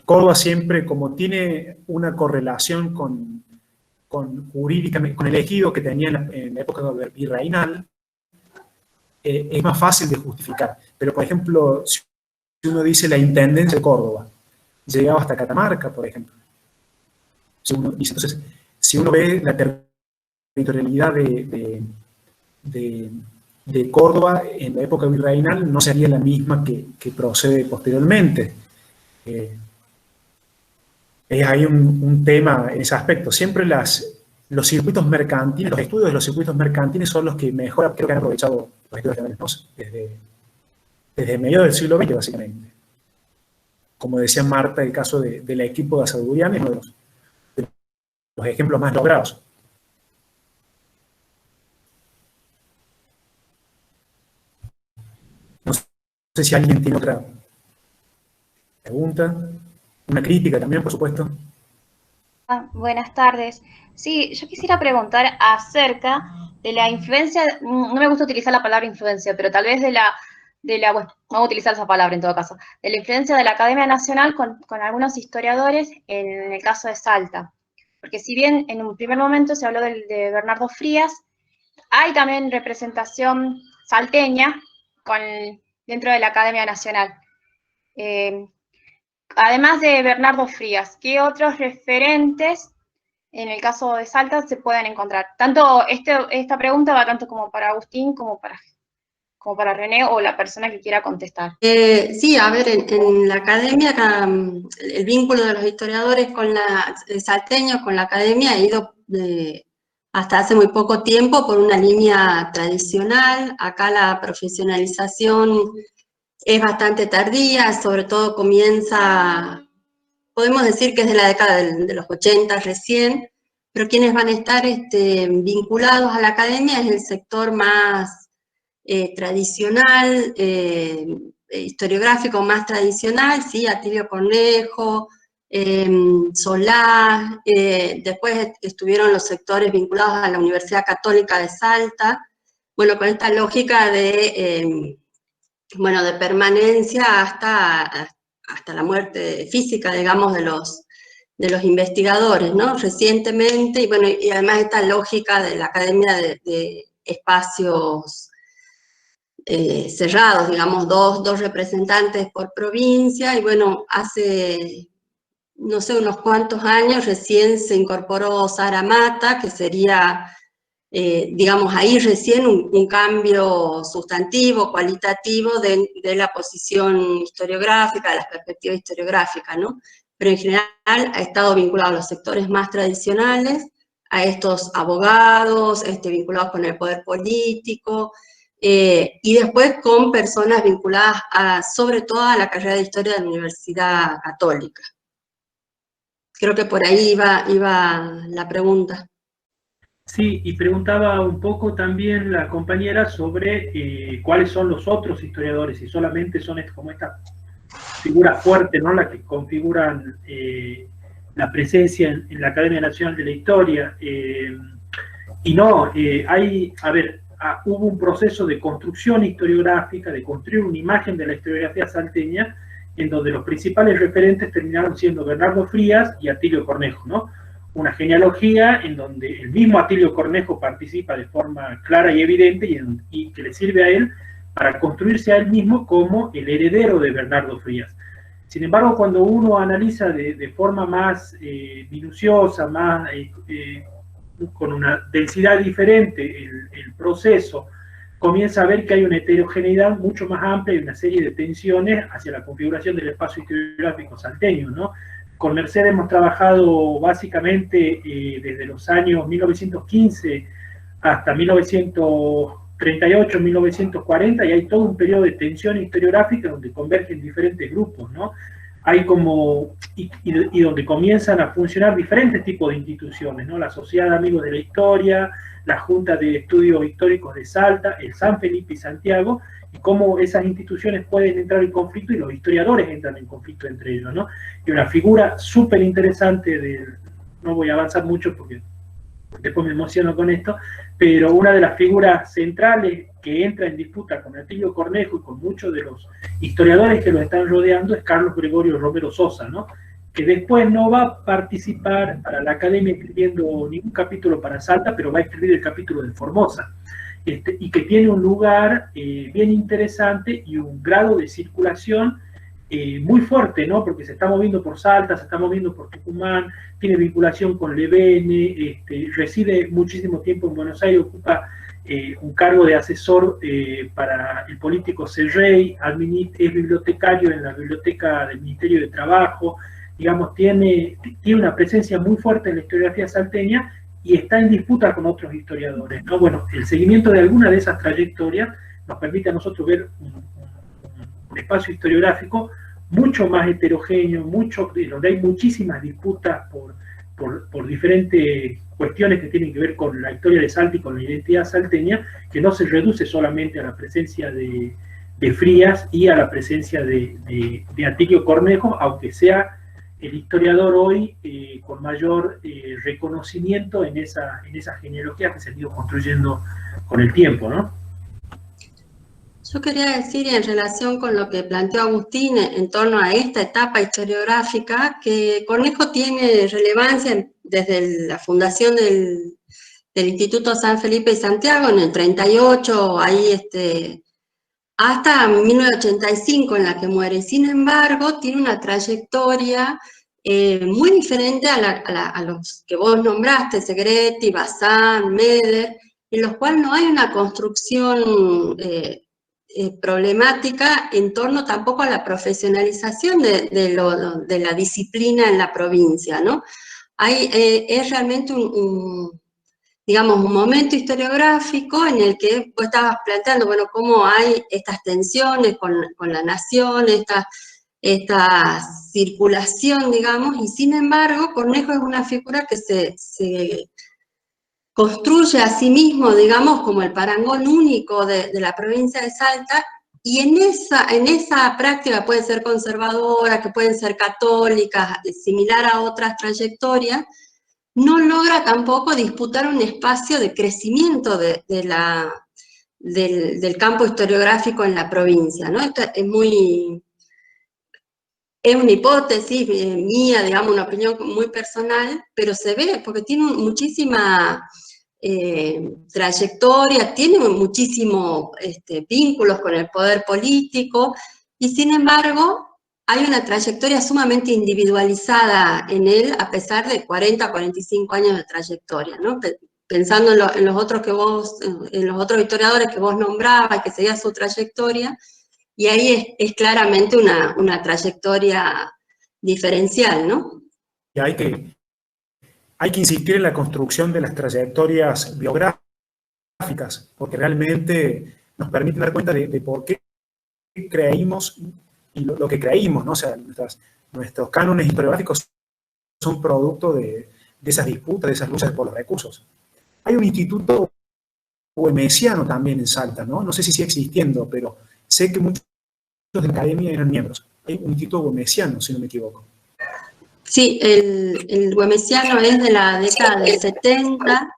Córdoba siempre, como tiene una correlación jurídicamente, con el ejido que tenía en la época virreinal, es más fácil de justificar. Pero, por ejemplo, si si uno dice la Intendencia de Córdoba, llegaba hasta Catamarca, por ejemplo. Entonces, si uno ve la territorialidad de Córdoba en la época virreinal, no sería la misma que procede posteriormente. Es ahí un tema en ese aspecto. Siempre los circuitos mercantiles, los estudios de los circuitos mercantiles son los que mejor creo que han aprovechado los estudios generales, ¿no? Desde mediados del siglo XX, básicamente. Como decía Marta, el caso del equipo de Azadurian es uno de los ejemplos más logrados. No sé si alguien tiene otra pregunta, una crítica también, por supuesto. Buenas tardes. Sí, yo quisiera preguntar acerca de la influencia, no me gusta utilizar la palabra influencia, pero tal vez bueno, vamos a utilizar esa palabra en todo caso, de la influencia de la Academia Nacional con algunos historiadores en el caso de Salta. Porque si bien en un primer momento se habló de Bernardo Frías, hay también representación salteña dentro de la Academia Nacional. Además de Bernardo Frías, ¿qué otros referentes en el caso de Salta se pueden encontrar? Tanto esta pregunta va tanto como para Agustín como para René o la persona que quiera contestar. Sí, a ver, en la academia, el vínculo de los historiadores con salteños con la academia ha ido hasta hace muy poco tiempo por una línea tradicional. Acá la profesionalización es bastante tardía, sobre todo comienza, podemos decir que es de la década de los 80 recién, pero quienes van a estar vinculados a la academia es el sector más tradicional, historiográfico más tradicional, ¿sí? Atilio Cornejo, Solá, después estuvieron los sectores vinculados a la Universidad Católica de Salta, bueno, con esta lógica de permanencia hasta la muerte física, digamos, de los investigadores, ¿no? Recientemente, y además esta lógica de la academia de espacios cerrados, digamos, dos representantes por provincia, y bueno, hace, no sé, unos cuantos años recién se incorporó Sara Mata, que sería, digamos, ahí recién un cambio sustantivo, cualitativo de la posición historiográfica, de las perspectivas historiográficas, ¿no? Pero en general ha estado vinculado a los sectores más tradicionales, a estos abogados, vinculados con el poder político, y después con personas vinculadas sobre todo a la carrera de Historia de la Universidad Católica. Creo que por ahí iba la pregunta. Sí, y preguntaba un poco también la compañera sobre cuáles son los otros historiadores, si solamente son como estas figuras fuertes, ¿no? Las que configuran la presencia en la Academia Nacional de la Historia. Y no, hubo un proceso de construcción historiográfica, de construir una imagen de la historiografía salteña, en donde los principales referentes terminaron siendo Bernardo Frías y Atilio Cornejo, ¿no? Una genealogía en donde el mismo Atilio Cornejo participa de forma clara y evidente y que le sirve a él para construirse a él mismo como el heredero de Bernardo Frías. Sin embargo, cuando uno analiza de forma más minuciosa, más con una densidad diferente el proceso, comienza a ver que hay una heterogeneidad mucho más amplia y una serie de tensiones hacia la configuración del espacio historiográfico salteño, ¿no? Con Mercedes hemos trabajado básicamente desde los años 1915 hasta 1938, 1940, y hay todo un periodo de tensión historiográfica donde convergen diferentes grupos, ¿no? Hay y donde comienzan a funcionar diferentes tipos de instituciones, ¿no? La Sociedad de Amigos de la Historia, la Junta de Estudios Históricos de Salta, el San Felipe y Santiago, y cómo esas instituciones pueden entrar en conflicto y los historiadores entran en conflicto entre ellos, ¿no? Y una figura súper interesante no voy a avanzar mucho porque después me emociono con esto, pero una de las figuras centrales que entra en disputa con Atilio Cornejo y con muchos de los historiadores que lo están rodeando es Carlos Gregorio Romero Sosa, ¿no? Que después no va a participar para la academia escribiendo ningún capítulo para Salta, pero va a escribir el capítulo de Formosa, y que tiene un lugar bien interesante y un grado de circulación muy fuerte, ¿no? Porque se está moviendo por Salta, se está moviendo por Tucumán, tiene vinculación con Levene, reside muchísimo tiempo en Buenos Aires, ocupa un cargo de asesor para el político Serrey, es bibliotecario en la biblioteca del Ministerio de Trabajo, digamos, tiene una presencia muy fuerte en la historiografía salteña y está en disputa con otros historiadores, ¿no? Bueno, el seguimiento de alguna de esas trayectorias nos permite a nosotros ver un espacio historiográfico mucho más heterogéneo, donde hay muchísimas disputas por diferentes cuestiones que tienen que ver con la historia de Salta y con la identidad salteña, que no se reduce solamente a la presencia de Frías y a la presencia de Atilio Cornejo, aunque sea el historiador hoy con mayor reconocimiento en esa genealogía que se ha ido construyendo con el tiempo, ¿no? Yo quería decir, en relación con lo que planteó Agustín en torno a esta etapa historiográfica, que Cornejo tiene relevancia desde la fundación del Instituto San Felipe y Santiago en el 38, ahí hasta 1985 en la que muere. Sin embargo, tiene una trayectoria muy diferente a los que vos nombraste, Segretti, Bazán, Meder, en los cuales no hay una construcción problemática en torno tampoco a la profesionalización de la disciplina en la provincia, ¿no? Es realmente digamos, un momento historiográfico en el que vos estabas planteando, bueno, cómo hay estas tensiones con la nación, esta circulación, digamos, y sin embargo, Cornejo es una figura que se construye a sí mismo, digamos, como el parangón único de la provincia de Salta, y en esa práctica puede ser conservadora, que pueden ser católicas, similar a otras trayectorias, no logra tampoco disputar un espacio de crecimiento del campo historiográfico en la provincia, ¿no? Esto es una hipótesis mía, digamos, una opinión muy personal, pero se ve porque tiene muchísima trayectoria, tiene muchísimos vínculos con el poder político, y sin embargo hay una trayectoria sumamente individualizada en él, a pesar de 40, 45 años de trayectoria, ¿no? Pensando en los otros historiadores que vos nombrabas, que seguía su trayectoria, y ahí es claramente una trayectoria diferencial, ¿no? Y hay que insistir en la construcción de las trayectorias biográficas, porque realmente nos permiten dar cuenta de por qué creímos y lo que creímos, ¿no? O sea, nuestros cánones historiográficos son producto de esas disputas, de esas luchas por los recursos. Hay un instituto güemesiano también en Salta, ¿no? No sé si sigue existiendo, pero sé que muchos de la academia eran miembros. Hay un instituto güemesiano, si no me equivoco. Sí, el güemesiano es de la década del 70.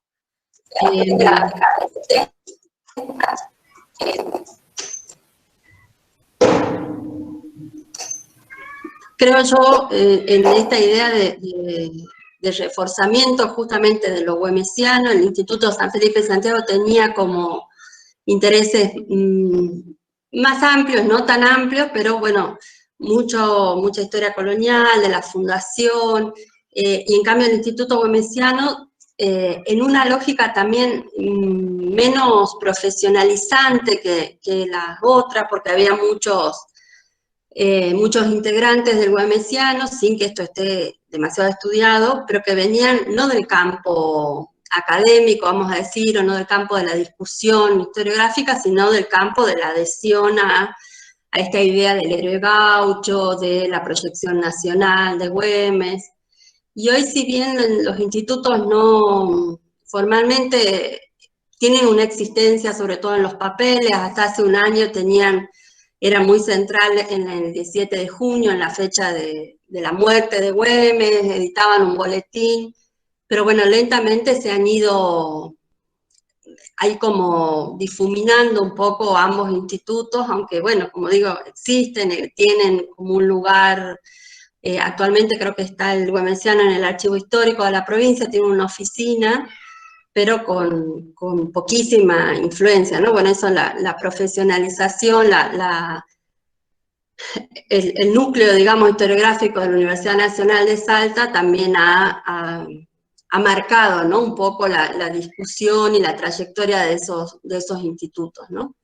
Creo yo, en esta idea de reforzamiento justamente de lo güemesiano, el Instituto San Felipe de Santiago tenía como intereses más amplios, no tan amplios, pero bueno, mucha historia colonial, de la fundación, y en cambio el Instituto Güemesiano, en una lógica también menos profesionalizante que las otras, porque había muchos integrantes del güemesiano, sin que esto esté demasiado estudiado, pero que venían no del campo académico, vamos a decir, o no del campo de la discusión historiográfica, sino del campo de la adhesión a esta idea del héroe gaucho, de la proyección nacional de Güemes. Y hoy, si bien los institutos no formalmente tienen una existencia, sobre todo en los papeles, hasta hace un año era muy central en el 17 de junio, en la fecha de la muerte de Güemes, editaban un boletín, pero bueno, lentamente se han ido ahí como difuminando un poco ambos institutos, aunque bueno, como digo, existen, tienen como un lugar, actualmente creo que está el güemesiano en el Archivo Histórico de la provincia, tiene una oficina, pero con poquísima influencia, ¿no? Bueno, eso, la profesionalización, el núcleo, digamos, historiográfico de la Universidad Nacional de Salta también ha marcado, ¿no?, un poco la discusión y la trayectoria de esos institutos, ¿no?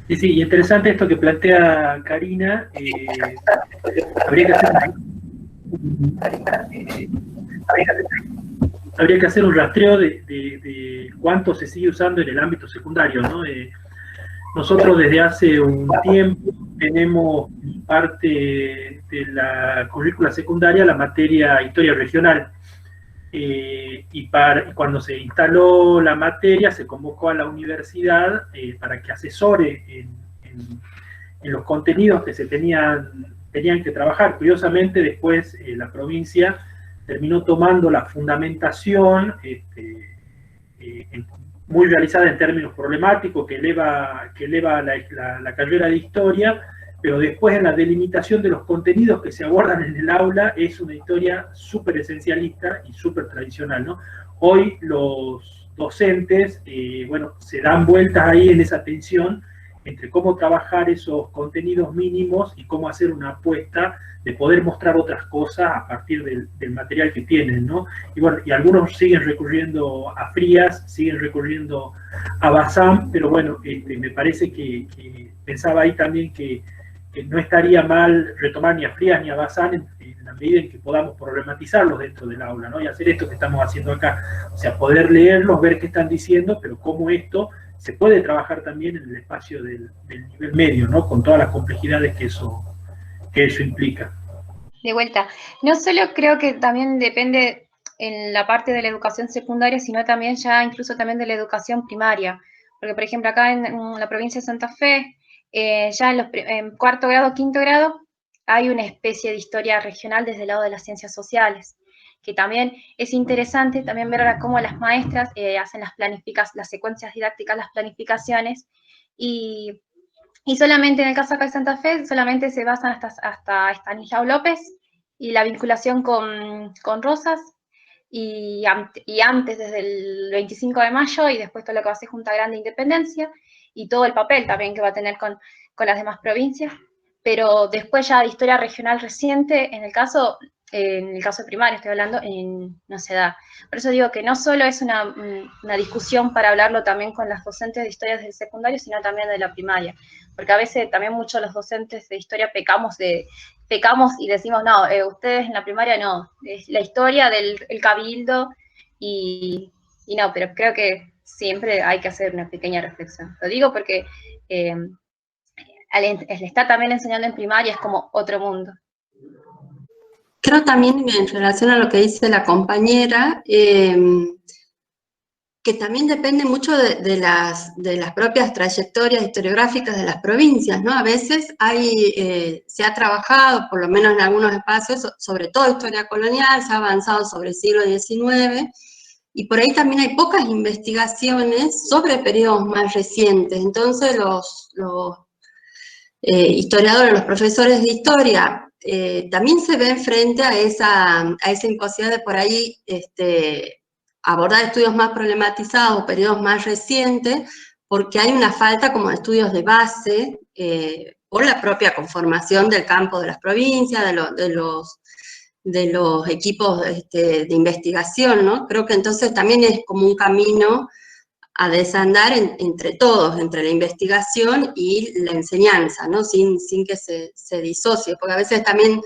Sí, sí, y interesante esto que plantea Karina. Habría que hacer un rastreo de cuánto se sigue usando en el ámbito secundario, ¿no? Nosotros desde hace un tiempo tenemos parte de la currícula secundaria la materia historia regional. Y cuando se instaló la materia se convocó a la universidad para que asesore en los contenidos que se tenían que trabajar. Curiosamente después la provincia terminó tomando la fundamentación muy realizada en términos problemáticos que eleva la carrera de historia, pero después en la delimitación de los contenidos que se abordan en el aula es una historia súper esencialista y súper tradicional, ¿no? Hoy los docentes, bueno, se dan vueltas ahí en esa tensión entre cómo trabajar esos contenidos mínimos y cómo hacer una apuesta de poder mostrar otras cosas a partir del material que tienen, ¿no? Y bueno, y algunos siguen recurriendo a Frías, siguen recurriendo a Bazán, pero bueno, me parece que pensaba ahí también que no estaría mal retomar ni a Frías ni a Bazán en la medida en que podamos problematizarlos dentro del aula, ¿no? Y hacer esto que estamos haciendo acá, o sea, poder leerlos, ver qué están diciendo, pero cómo esto se puede trabajar también en el espacio del nivel medio, ¿no? Con todas las complejidades que eso implica. De vuelta, no solo creo que también depende en la parte de la educación secundaria, sino también ya incluso también de la educación primaria. Porque, por ejemplo, acá en la provincia de Santa Fe, ya en cuarto grado, quinto grado, hay una especie de historia regional desde el lado de las ciencias sociales, que también es interesante también ver ahora cómo las maestras hacen las secuencias didácticas, las planificaciones, y solamente en el caso acá de Santa Fe, solamente se basan hasta Estanislao López y la vinculación con Rosas, y antes desde el 25 de mayo, y después todo lo que va a ser Junta Grande Independencia, y todo el papel también que va a tener con las demás provincias, pero después ya de historia regional reciente, en el caso primario estoy hablando, no se da. Por eso digo que no solo es una discusión para hablarlo también con las docentes de historia del secundario, sino también de la primaria, porque a veces también muchos los docentes de historia pecamos y decimos, no, ustedes en la primaria no, es la historia del cabildo, y no, pero creo que siempre hay que hacer una pequeña reflexión. Lo digo porque al estar también enseñando en primaria es como otro mundo. Creo también, en relación a lo que dice la compañera, que también depende mucho de las propias trayectorias historiográficas de las provincias, ¿no? A veces se ha trabajado, por lo menos en algunos espacios, sobre todo historia colonial, se ha avanzado sobre el siglo XIX, y por ahí también hay pocas investigaciones sobre periodos más recientes. Entonces los historiadores, los profesores de historia, también se ven frente a esa imposibilidad de por ahí abordar estudios más problematizados, periodos más recientes, porque hay una falta como de estudios de base por la propia conformación del campo de las provincias, de los equipos de investigación, ¿no? Creo que entonces también es como un camino a desandar entre todos, entre la investigación y la enseñanza, ¿no? Sin que se disocie, porque a veces también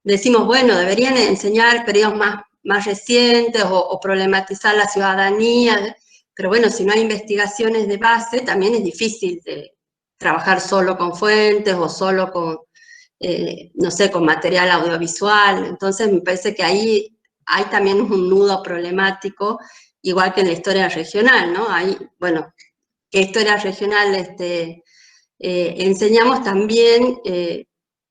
decimos, bueno, deberían enseñar periodos más recientes o problematizar la ciudadanía, pero bueno, si no hay investigaciones de base, también es difícil trabajar solo con fuentes o solo con, no sé, con material audiovisual. Entonces me parece que ahí hay también un nudo problemático, igual que en la historia regional, ¿no? Hay, bueno, ¿qué historia regional enseñamos también?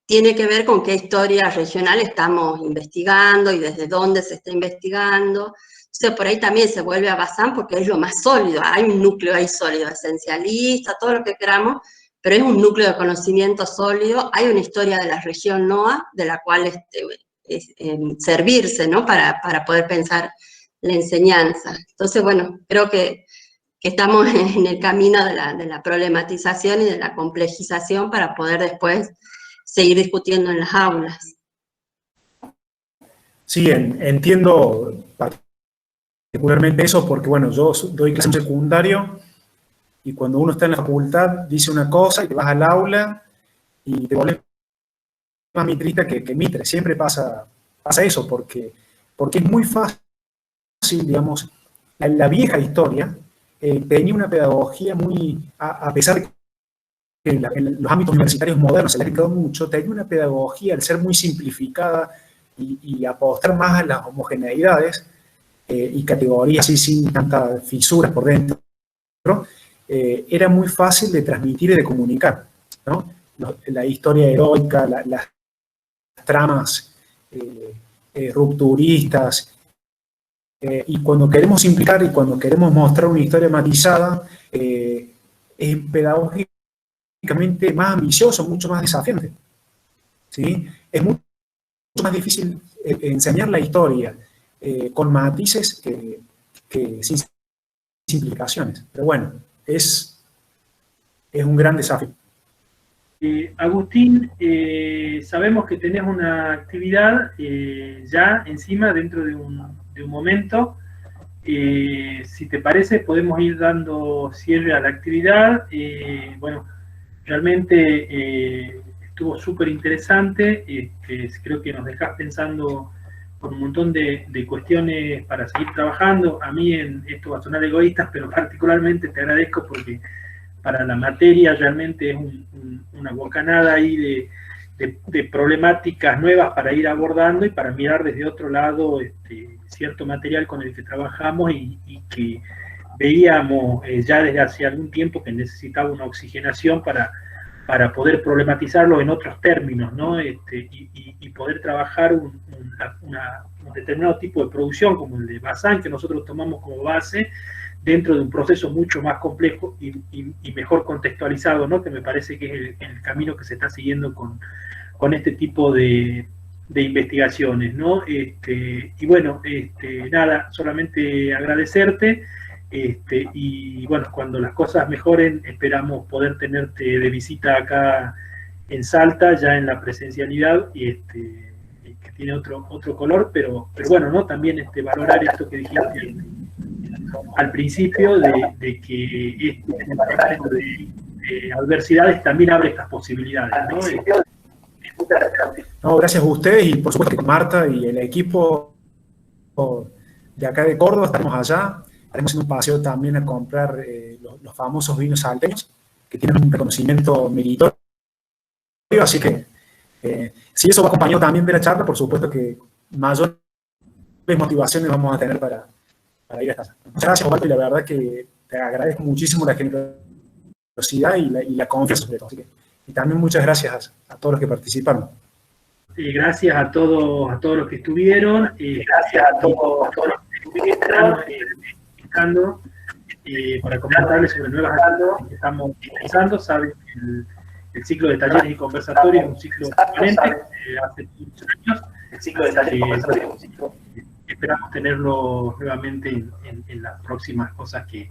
Tiene que ver con qué historia regional estamos investigando y desde dónde se está investigando. Entonces, por ahí también se vuelve a Bazán porque es lo más sólido. Hay un núcleo ahí sólido, esencialista, todo lo que queramos, pero es un núcleo de conocimiento sólido. Hay una historia de la región NOA, de la cual servirse, ¿no? Para poder pensar la enseñanza. Entonces, bueno, creo que estamos en el camino de la problematización y de la complejización para poder después seguir discutiendo en las aulas. Sí, entiendo particularmente eso porque, bueno, yo doy clase en secundario y cuando uno está en la facultad dice una cosa y te vas al aula y te vuelves más mitrista que mitre. Siempre pasa eso porque es muy fácil, digamos, la vieja historia tenía una pedagogía muy, a pesar de que en los ámbitos universitarios modernos se le ha criticado mucho, tenía una pedagogía al ser muy simplificada y apostar más a las homogeneidades y categorías así sin tantas fisuras por dentro, era muy fácil de transmitir y de comunicar, ¿no? La historia heroica, las tramas rupturistas, y cuando queremos simplificar y cuando queremos mostrar una historia matizada, es pedagógicamente más ambicioso, mucho más desafiante, ¿sí? Es mucho más difícil enseñar la historia con matices que sin simplificaciones. Pero bueno, es un gran desafío. Agustín, sabemos que tenés una actividad ya encima dentro de un momento. Si te parece, podemos ir dando cierre a la actividad. Bueno, realmente estuvo súper interesante. Creo que nos dejás pensando con un montón de cuestiones para seguir trabajando. A mí, esto va a sonar egoísta, pero particularmente te agradezco porque para la materia realmente es una bocanada ahí de problemáticas nuevas para ir abordando y para mirar desde otro lado cierto material con el que trabajamos y que veíamos ya desde hace algún tiempo que necesitaba una oxigenación para poder problematizarlo en otros términos, ¿no? Y poder trabajar un determinado tipo de producción como el de Bazán, que nosotros tomamos como base, dentro de un proceso mucho más complejo y mejor contextualizado, ¿no? Que me parece que es el camino que se está siguiendo con este tipo de investigaciones, ¿no? Y bueno, nada, solamente agradecerte, y bueno, cuando las cosas mejoren, esperamos poder tenerte de visita acá en Salta, ya en la presencialidad, y que tiene otro color, pero bueno, ¿no? También valorar esto que dijiste al principio de que de adversidades también abre estas posibilidades, ¿no? No, gracias a ustedes y por supuesto que Marta y el equipo de acá de Córdoba estaremos allá. Estaremos haciendo un paseo también a comprar los famosos vinos salteños que tienen un reconocimiento meritorio, así que si eso va acompañado también de la charla, por supuesto que mayores motivaciones vamos a tener para ir a esta. Muchas gracias, Osvaldo, y la verdad que te agradezco muchísimo la generosidad y la confianza sobre todo. Así que, y también muchas gracias a todos los que participaron. Gracias a todos los que estuvieron. Gracias a todos los que estuvieron para comentarles sobre nuevas actividades que estamos realizando. Saben que el ciclo de talleres y conversatorios es un ciclo permanente hace muchos años. El ciclo de talleres y conversatorios es un ciclo. Esperamos tenerlo nuevamente en las próximas cosas que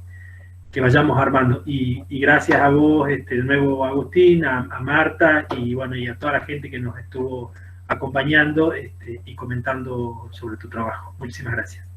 vayamos armando. Y gracias a vos, de nuevo, Agustín, a Marta y bueno, y a toda la gente que nos estuvo acompañando y comentando sobre tu trabajo. Muchísimas gracias.